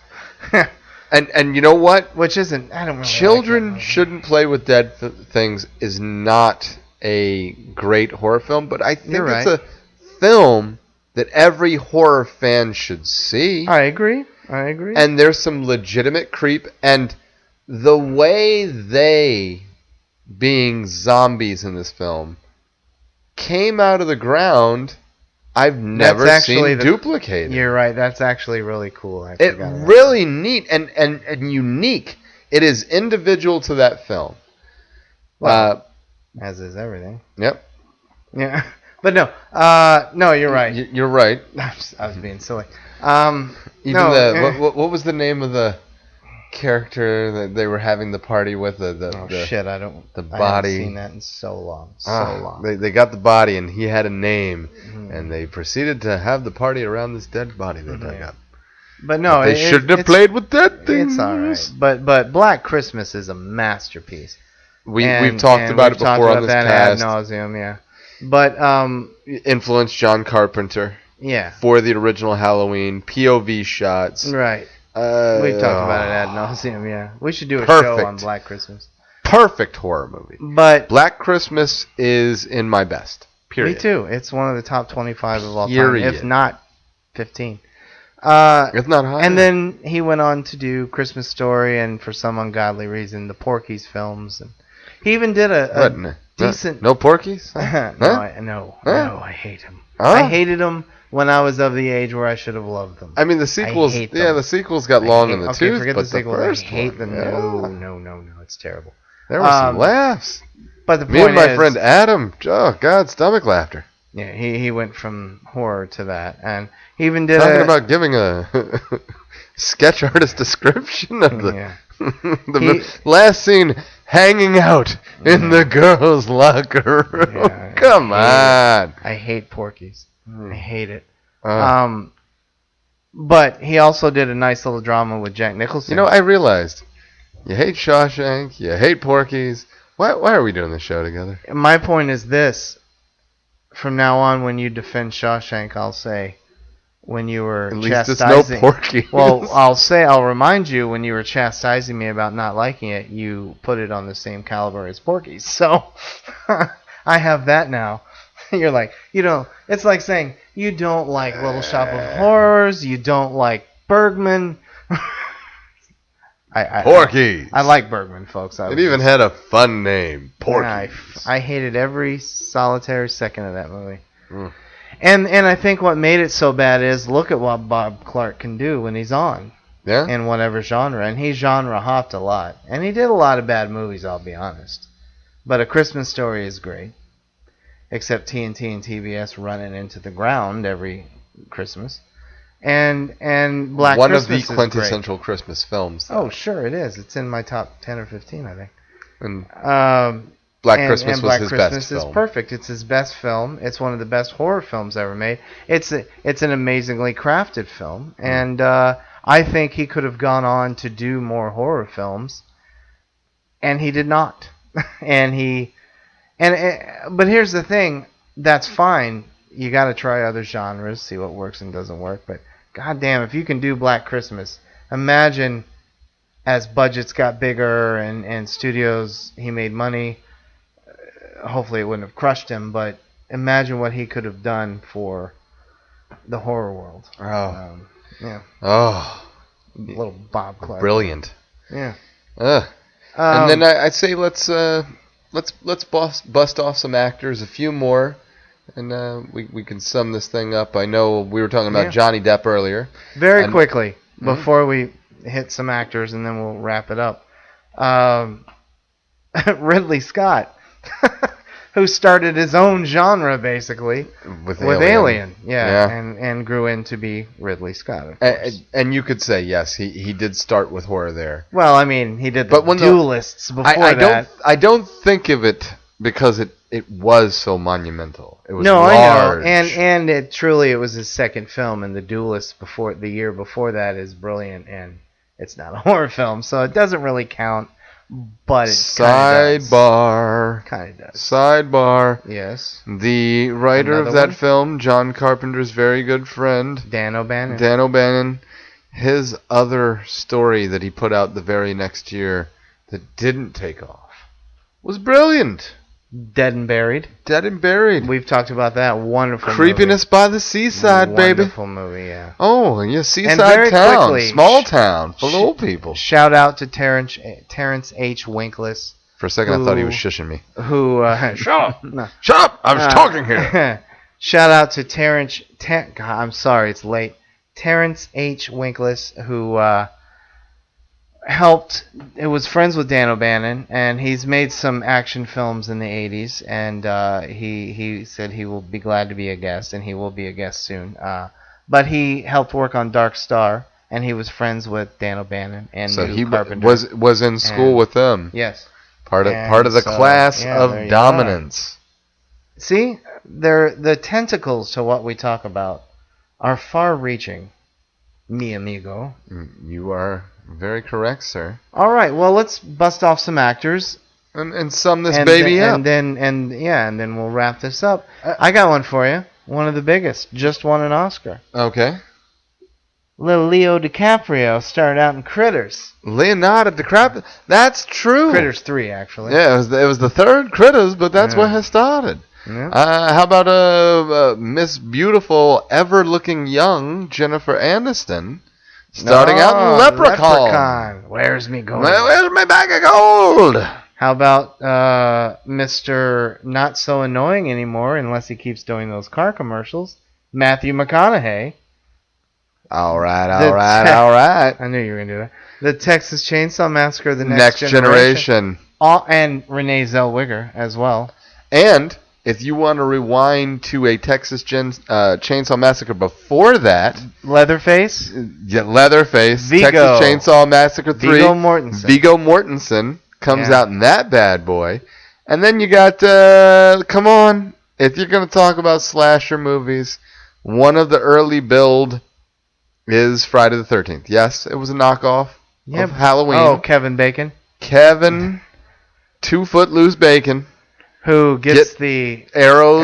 and you know what? Which isn't. I don't really Children like Shouldn't Play with Dead Things is not a great horror film, but I think it's a film that every horror fan should see. I agree. And there's some legitimate creep, and the way they, being zombies in this film, came out of the ground, I've never seen duplicated. You're right. That's actually really cool. It's really neat and unique. It is individual to that film. Well, as is everything. Yep. Yeah. But no, you're right. You're right. I was being silly. What was the name of the character that they were having the party with? I haven't seen that in so long. They got the body, and he had a name, and they proceeded to have the party around this dead body they dug up. But no, they shouldn't have played with dead things. It's all right. But Black Christmas is a masterpiece. We've talked about it before on this cast. Ad nauseum, yeah. But influenced John Carpenter. Yeah. For the original Halloween, POV shots. Right. We've talked about it ad nauseum, yeah. We should do a show on Black Christmas. Perfect horror movie. But Black Christmas is in my best. Period. Me too. It's one of the top 25 of all time, if not 15. If not higher. And then he went on to do Christmas Story and, for some ungodly reason, the Porky's films. And he even did a decent... No Porky's? No, I hate him. I hated him when I was of the age where I should have loved them. I mean, the sequels... the sequels got long in the tooth, forget but the sequels. The first I hate them. Yeah. No, it's terrible. There were some laughs. But the point Me and my friend Adam, oh, God, stomach laughter. Yeah, he went from horror to that. And he even did Talking about giving a sketch artist description of the last scene, hanging out in the girls' locker room. Yeah, Come on. I hate Porky's. I hate it. But he also did a nice little drama with Jack Nicholson. You know, I realized you hate Shawshank, you hate Porky's. Why are we doing this show together? My point is this. From now on, when you defend Shawshank, I'll say when you were chastising... At least it's no Porky. Well, I'll remind you when you were chastising me about not liking it, you put it on the same caliber as Porky's. So I have that now. You're like, it's like saying you don't like Little Shop of Horrors, you don't like Bergman. Porky's. I like Bergman, folks. It even had a fun name, Porky's. I hated every solitary second of that movie. And I think what made it so bad is look at what Bob Clark can do when he's on. Yeah. In whatever genre. And he genre hopped a lot. And he did a lot of bad movies, I'll be honest. But A Christmas Story is great. Except TNT and TBS running into the ground every Christmas. And Black One Christmas of the quintessential Christmas films. Oh, sure it is. It's in my top 10 or 15, I think. And Black Christmas and was Black his Christmas best is film. perfect. It's his best film. It's one of the best horror films ever made. It's an amazingly crafted film, and I think he could have gone on to do more horror films, and he did not. But here's the thing. That's fine. You got to try other genres, see what works and doesn't work. But goddamn, if you can do Black Christmas, imagine as budgets got bigger and studios, he made money. Hopefully it wouldn't have crushed him, but imagine what he could have done for the horror world. Oh, Yeah. oh, Little Bob Clark. brilliant. Yeah. And then I'd say let's bust off some actors, a few more, and we can sum this thing up. I know we were talking about Johnny Depp earlier. Very quickly before we hit some actors, and then we'll wrap it up. Ridley Scott, who started his own genre basically with Alien. Yeah. And grew into be Ridley Scott, of course. And you could say yes, he did start with horror there. Well, I mean, he did the Duelists before that. I don't think of it because it was so monumental. It was large. I know, and it was his second film, and the Duelists the year before that is brilliant, and it's not a horror film, so it doesn't really count. But it sidebar. Kind of does. Sidebar. Yes. The writer of that film, John Carpenter's very good friend, Dan O'Bannon. His other story that he put out the very next year that didn't take off was brilliant. Dead and Buried. We've talked about that. Wonderful Creepiness movie. by the Seaside, baby. Wonderful movie, yeah. Oh, yeah, seaside very town, quickly, small town, full of old people. Shout out to Terrence H. Winkless. For a second, I thought he was shushing me. Shut up! No. Shut up! I was talking here. Shout out to Terrence. God, I'm sorry, it's late. Terrence H. Winkless, who was friends with Dan O'Bannon, and he's made some action films in the 80s, and he said he will be glad to be a guest, and he will be a guest soon. But he helped work on Dark Star, and he was friends with Dan O'Bannon and so he Carpenter. was in school with them. Yes. Part of the class of dominance. See, the tentacles to what we talk about are far-reaching, mi amigo. You are very correct, sir. All right, well, let's bust off some actors and sum this baby up. And then we'll wrap this up. I got one for you. One of the biggest. Just won an Oscar. Okay. Little Leo DiCaprio started out in Critters. Leonardo DiCaprio. That's true. Critters 3, actually. Yeah, it was the third Critters, but that's where it started. Yeah. How about Miss Beautiful, ever-looking young Jennifer Aniston starting out in Leprechaun. Where's me gold? Where's my bag of gold? How about Mr. Not So Annoying Anymore, unless he keeps doing those car commercials, Matthew McConaughey. All right. I knew you were going to do that. The Texas Chainsaw Massacre, The Next Generation. And Renee Zellweger as well. And if you want to rewind to a Texas Chainsaw Massacre before that... Leatherface? Yeah, Leatherface. Viggo. Texas Chainsaw Massacre 3. Viggo Mortensen comes out in that bad boy. And then you got... come on. If you're going to talk about slasher movies, one of the early build is Friday the 13th. Yes, it was a knockoff of Halloween. Oh, Kevin Bacon. 2 foot loose Bacon. Who gets the arrow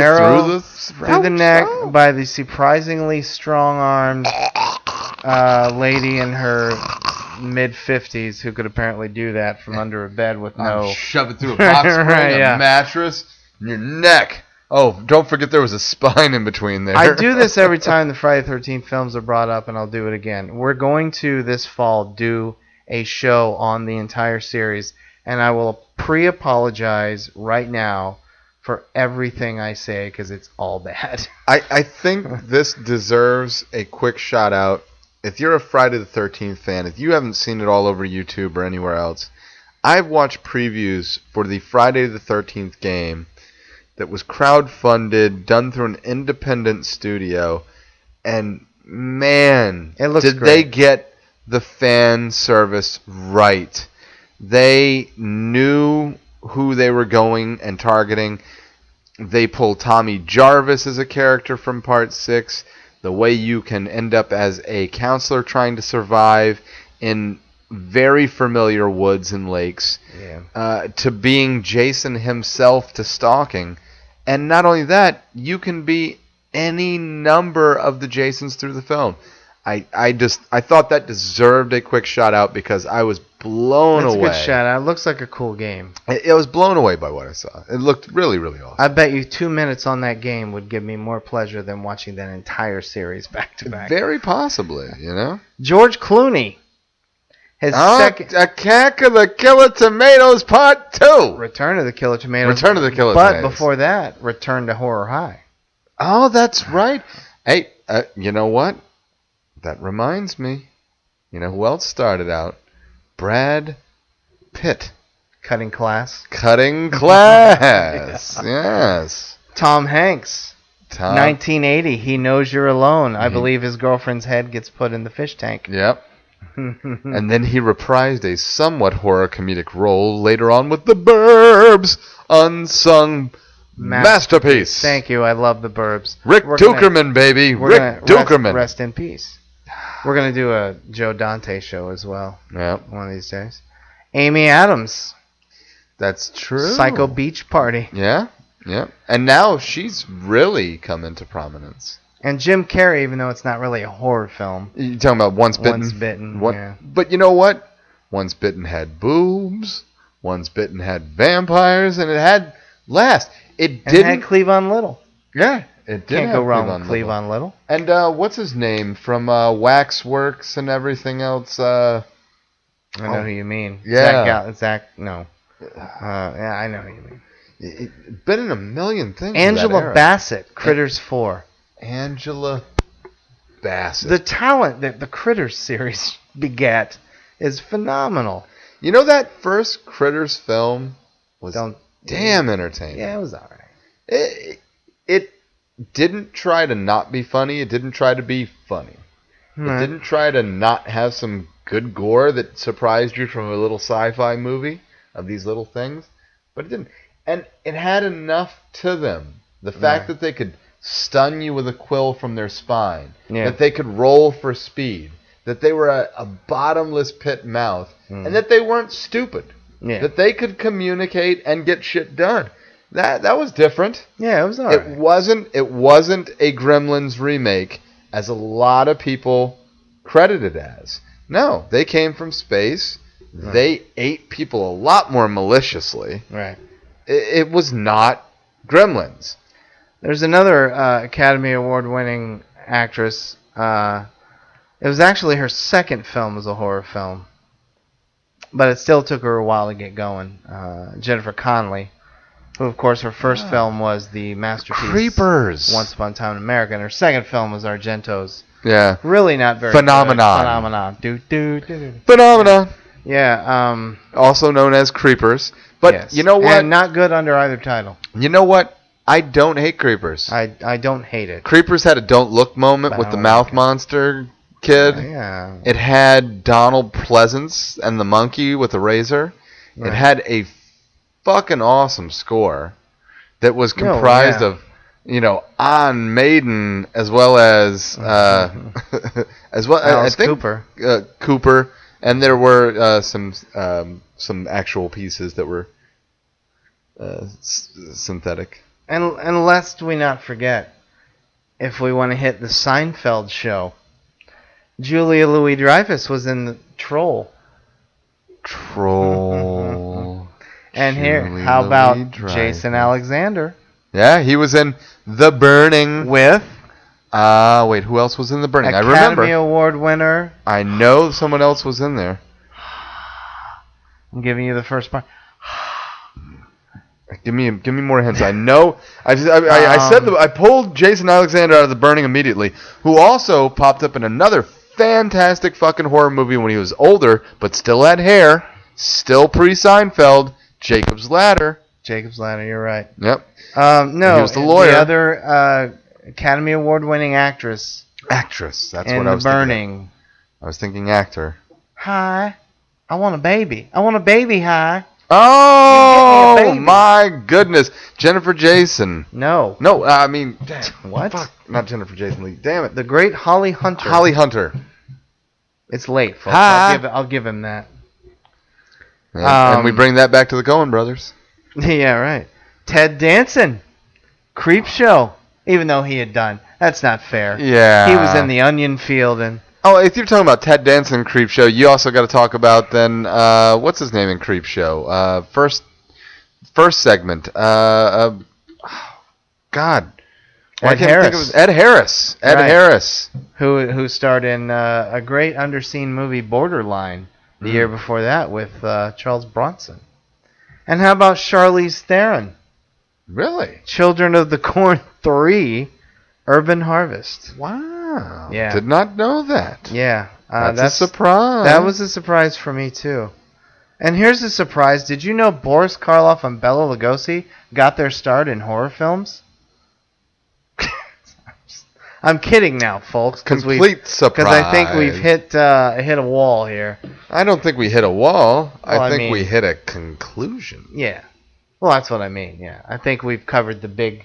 through the neck by the surprisingly strong-armed lady in her mid-50s who could apparently do that from under a bed with no... Shove it through a box spring, mattress, and your neck. Oh, don't forget there was a spine in between there. I do this every time the Friday the 13th films are brought up, and I'll do it again. We're going to, this fall, do a show on the entire series, and I will pre-apologize right now for everything I say, because it's all bad. I think this deserves a quick shout-out. If you're a Friday the 13th fan, if you haven't seen it all over YouTube or anywhere else, I've watched previews for the Friday the 13th game that was crowdfunded, done through an independent studio, and man, did they get the fan service right. They knew who they were going and targeting. They pull Tommy Jarvis as a character from Part 6. The way you can end up as a counselor trying to survive in very familiar woods and lakes. Yeah. To being Jason himself to stalking. And not only that, you can be any number of the Jasons through the film. I thought that deserved a quick shout out because I was blown That's away. a good shout out. It looks like a cool game. I was blown away by what I saw. It looked really, really awesome. I bet you 2 minutes on that game would give me more pleasure than watching that entire series back to back. Very possibly, you know. George Clooney. His second Attack of the Killer Tomatoes Part 2. Return of the Killer Tomatoes. Return of the Killer But Tomatoes. before that, Return to Horror High. Oh, that's right. Hey, you know what? That reminds me. You know who else started out? Brad Pitt. Cutting Class. Cutting Class. Yes. Tom Hanks. Tom. 1980. He Knows You're Alone. I believe his girlfriend's head gets put in the fish tank. Yep. And then he reprised a somewhat horror comedic role later on with The Burbs, unsung masterpiece. Thank you. I love The Burbs. Rick Dukerman, baby. Rick Dukerman. Rest in peace. We're going to do a Joe Dante show as well. Yep. One of these days. Amy Adams. That's true. Psycho Beach Party. Yeah. Yeah. And now she's really come into prominence. And Jim Carrey, even though it's not really a horror film. You're talking about Once Bitten? Once Bitten, yeah. But you know what? Once Bitten had boobs. Once Bitten had vampires. And it had last. It didn't. It had Cleavon Little. Yeah. It did Can't have go wrong with Cleavon Little. And what's his name from Waxworks and everything else? I know who you mean. Yeah. Zach, no. Yeah, I know who you mean. It's been in a million things. Angela Bassett, Critters 4. Angela Bassett. The talent that the Critters series begat is phenomenal. You know that first Critters film was damn entertaining. Yeah, it was all right. It didn't try to not be funny. It didn't try to be funny. It didn't try to not have some good gore that surprised you from a little sci-fi movie of these little things. But it didn't. And it had enough to them. The fact that they could stun you with a quill from their spine. Yeah. That they could roll for speed. That they were a bottomless pit mouth. And that they weren't stupid. Yeah. That they could communicate and get shit done. That was different. Yeah, it was all right. It wasn't a Gremlins remake as a lot of people credit it as. No, they came from space. They ate people a lot more maliciously. Right. It was not Gremlins. There's another Academy Award winning actress. It was actually her second film as a horror film. But it still took her a while to get going. Jennifer Connelly, who, of course, her first film was the masterpiece Creepers. Once Upon a Time in America, and her second film was Argento's. Yeah. Really not very Phenomenon. good. Phenomenon. Do. Phenomenon. Yeah. Also known as Creepers. But yes. You know what? And not good under either title. You know what? I don't hate Creepers. I don't hate it. Creepers had a don't look moment But with I the don't mouth like it. monster kid. Yeah. It had Donald Pleasance and the monkey with the razor. Right. It had a fucking awesome score that was comprised of, On Maiden as well as Alice Cooper. Cooper, and there were some actual pieces that were synthetic. And lest we not forget, if we want to hit the Seinfeld show, Julia Louis-Dreyfus was in the Troll. And here, how about Jason Alexander? Yeah, he was in The Burning. With? Wait, who else was in The Burning? I remember. Academy Award winner. I know someone else was in there. I'm giving you the first part. Give me more hints. I know. I said I pulled Jason Alexander out of The Burning immediately, who also popped up in another fantastic fucking horror movie when he was older, but still had hair, still pre-Seinfeld. Jacob's Ladder. Jacob's Ladder. You're right. Yep. No, he was the lawyer. The other Academy Award winning actress. Actress. That's in what I was The Burning. Thinking. I was thinking actor. Hi. I want a baby. I want a baby. Hi. Oh baby. my goodness, Jennifer Jason. No. No, I mean, damn, What? Fuck, not Jennifer Jason Leigh. Damn it, The great Holly Hunter. Holly Hunter. It's late, folks. Ha. I'll give him that. And we bring that back to the Coen brothers. Yeah, right. Ted Danson. Creep Show. Even though he had done. That's not fair. Yeah. He was in the onion field and... Oh, if you're talking about Ted Danson Creep Show, you also got to talk about then what's his name in Creep Show? First segment. God, why Ed can't I think of Harris. his- Ed Harris. Ed Right. Harris. Who starred in a great underseen movie, Borderline, the year before that with Charles Bronson. And how about Charlize Theron? Really? Children of the Corn 3, Urban Harvest. Wow. Yeah. Did not know that. Yeah. That's a surprise. That was a surprise for me, too. And here's a surprise. Did you know Boris Karloff and Bela Lugosi got their start in horror films? I'm kidding now, folks. Complete surprise. Because I think we've hit a wall here. I don't think we hit a wall. Well, I think I mean- we hit a conclusion. Yeah. Well, that's what I mean. Yeah. I think we've covered the big...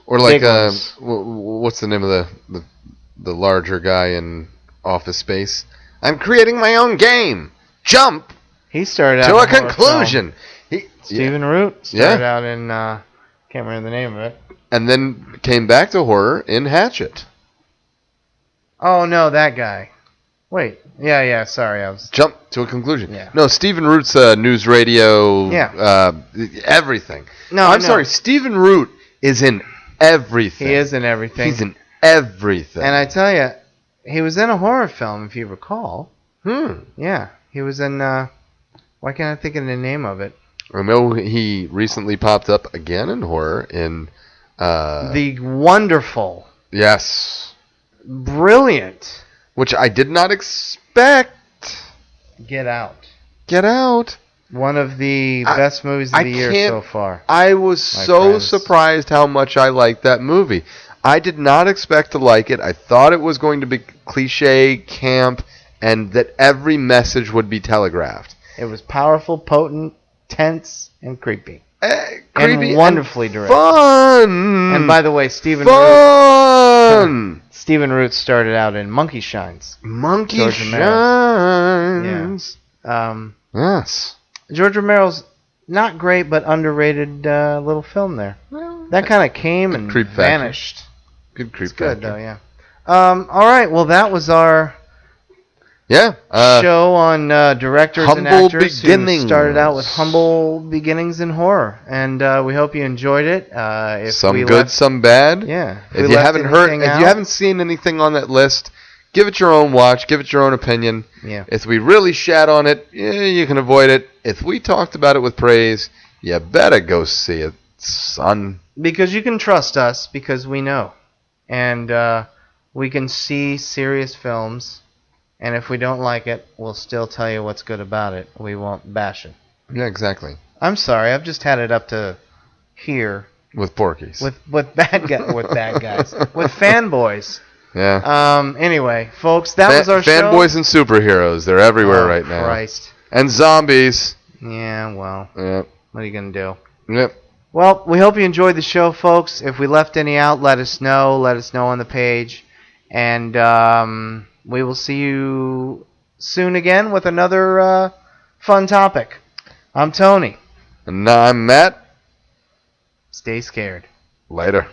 Or like, Big ones. what's the name of the larger guy in Office Space? I'm creating my own game. Jump He started out to in a horror conclusion. Stephen Root started out in... can't remember the name of it. And then came back to horror in Hatchet. Oh, no, that guy. Wait. Yeah, sorry. I was... Jump to a conclusion. Yeah. No, Stephen Root's news radio. Yeah. Everything. No, I'm no. sorry. Stephen Root is in everything. He is in everything. He's in everything. And I tell you, he was in a horror film, if you recall. Hmm. Yeah. He was in... why can't I think of the name of it? I know he recently popped up again in horror in... The wonderful, Yes. brilliant Which I did not expect. Get Out. Get Out. One of the best movies of the year so far. I was so friends. surprised how much I liked that movie. I did not expect to like it. I thought it was going to be cliche, camp, and that every message would be telegraphed. It was powerful, potent, tense, and creepy. Creepy and wonderfully directed. Fun. And by the way, Stephen Root started out in Monkey Shines. Monkey George Shines. Yes. George Romero's not great, but underrated little film there. Well, That kind of came and creep factor. vanished. Good creep It's good, factor. though, yeah. All right, well, that was our show on directors and Humble actors Beginnings. who started out with humble beginnings in horror. And we hope you enjoyed it. If Some we good, left- some bad. Yeah. If you haven't heard, if you haven't seen anything on that list, give it your own watch. Give it your own opinion. Yeah. If we really shat on it, you can avoid it. If we talked about it with praise, you better go see it, son. Because you can trust us, because we know. And we can see serious films. And if we don't like it, we'll still tell you what's good about it. We won't bash it. Yeah, exactly. I'm sorry, I've just had it up to here With Porkies. with bad guys, with fanboys. Yeah. Anyway, folks, that was our show. Fanboys and superheroes. They're everywhere right now. Christ. And zombies. Yeah, well, Yep. what are you gonna do? Yep. Well, we hope you enjoyed the show, folks. If we left any out, let us know. Let us know on the page, and we will see you soon again with another fun topic. I'm Tony. And I'm Matt. Stay scared. Later.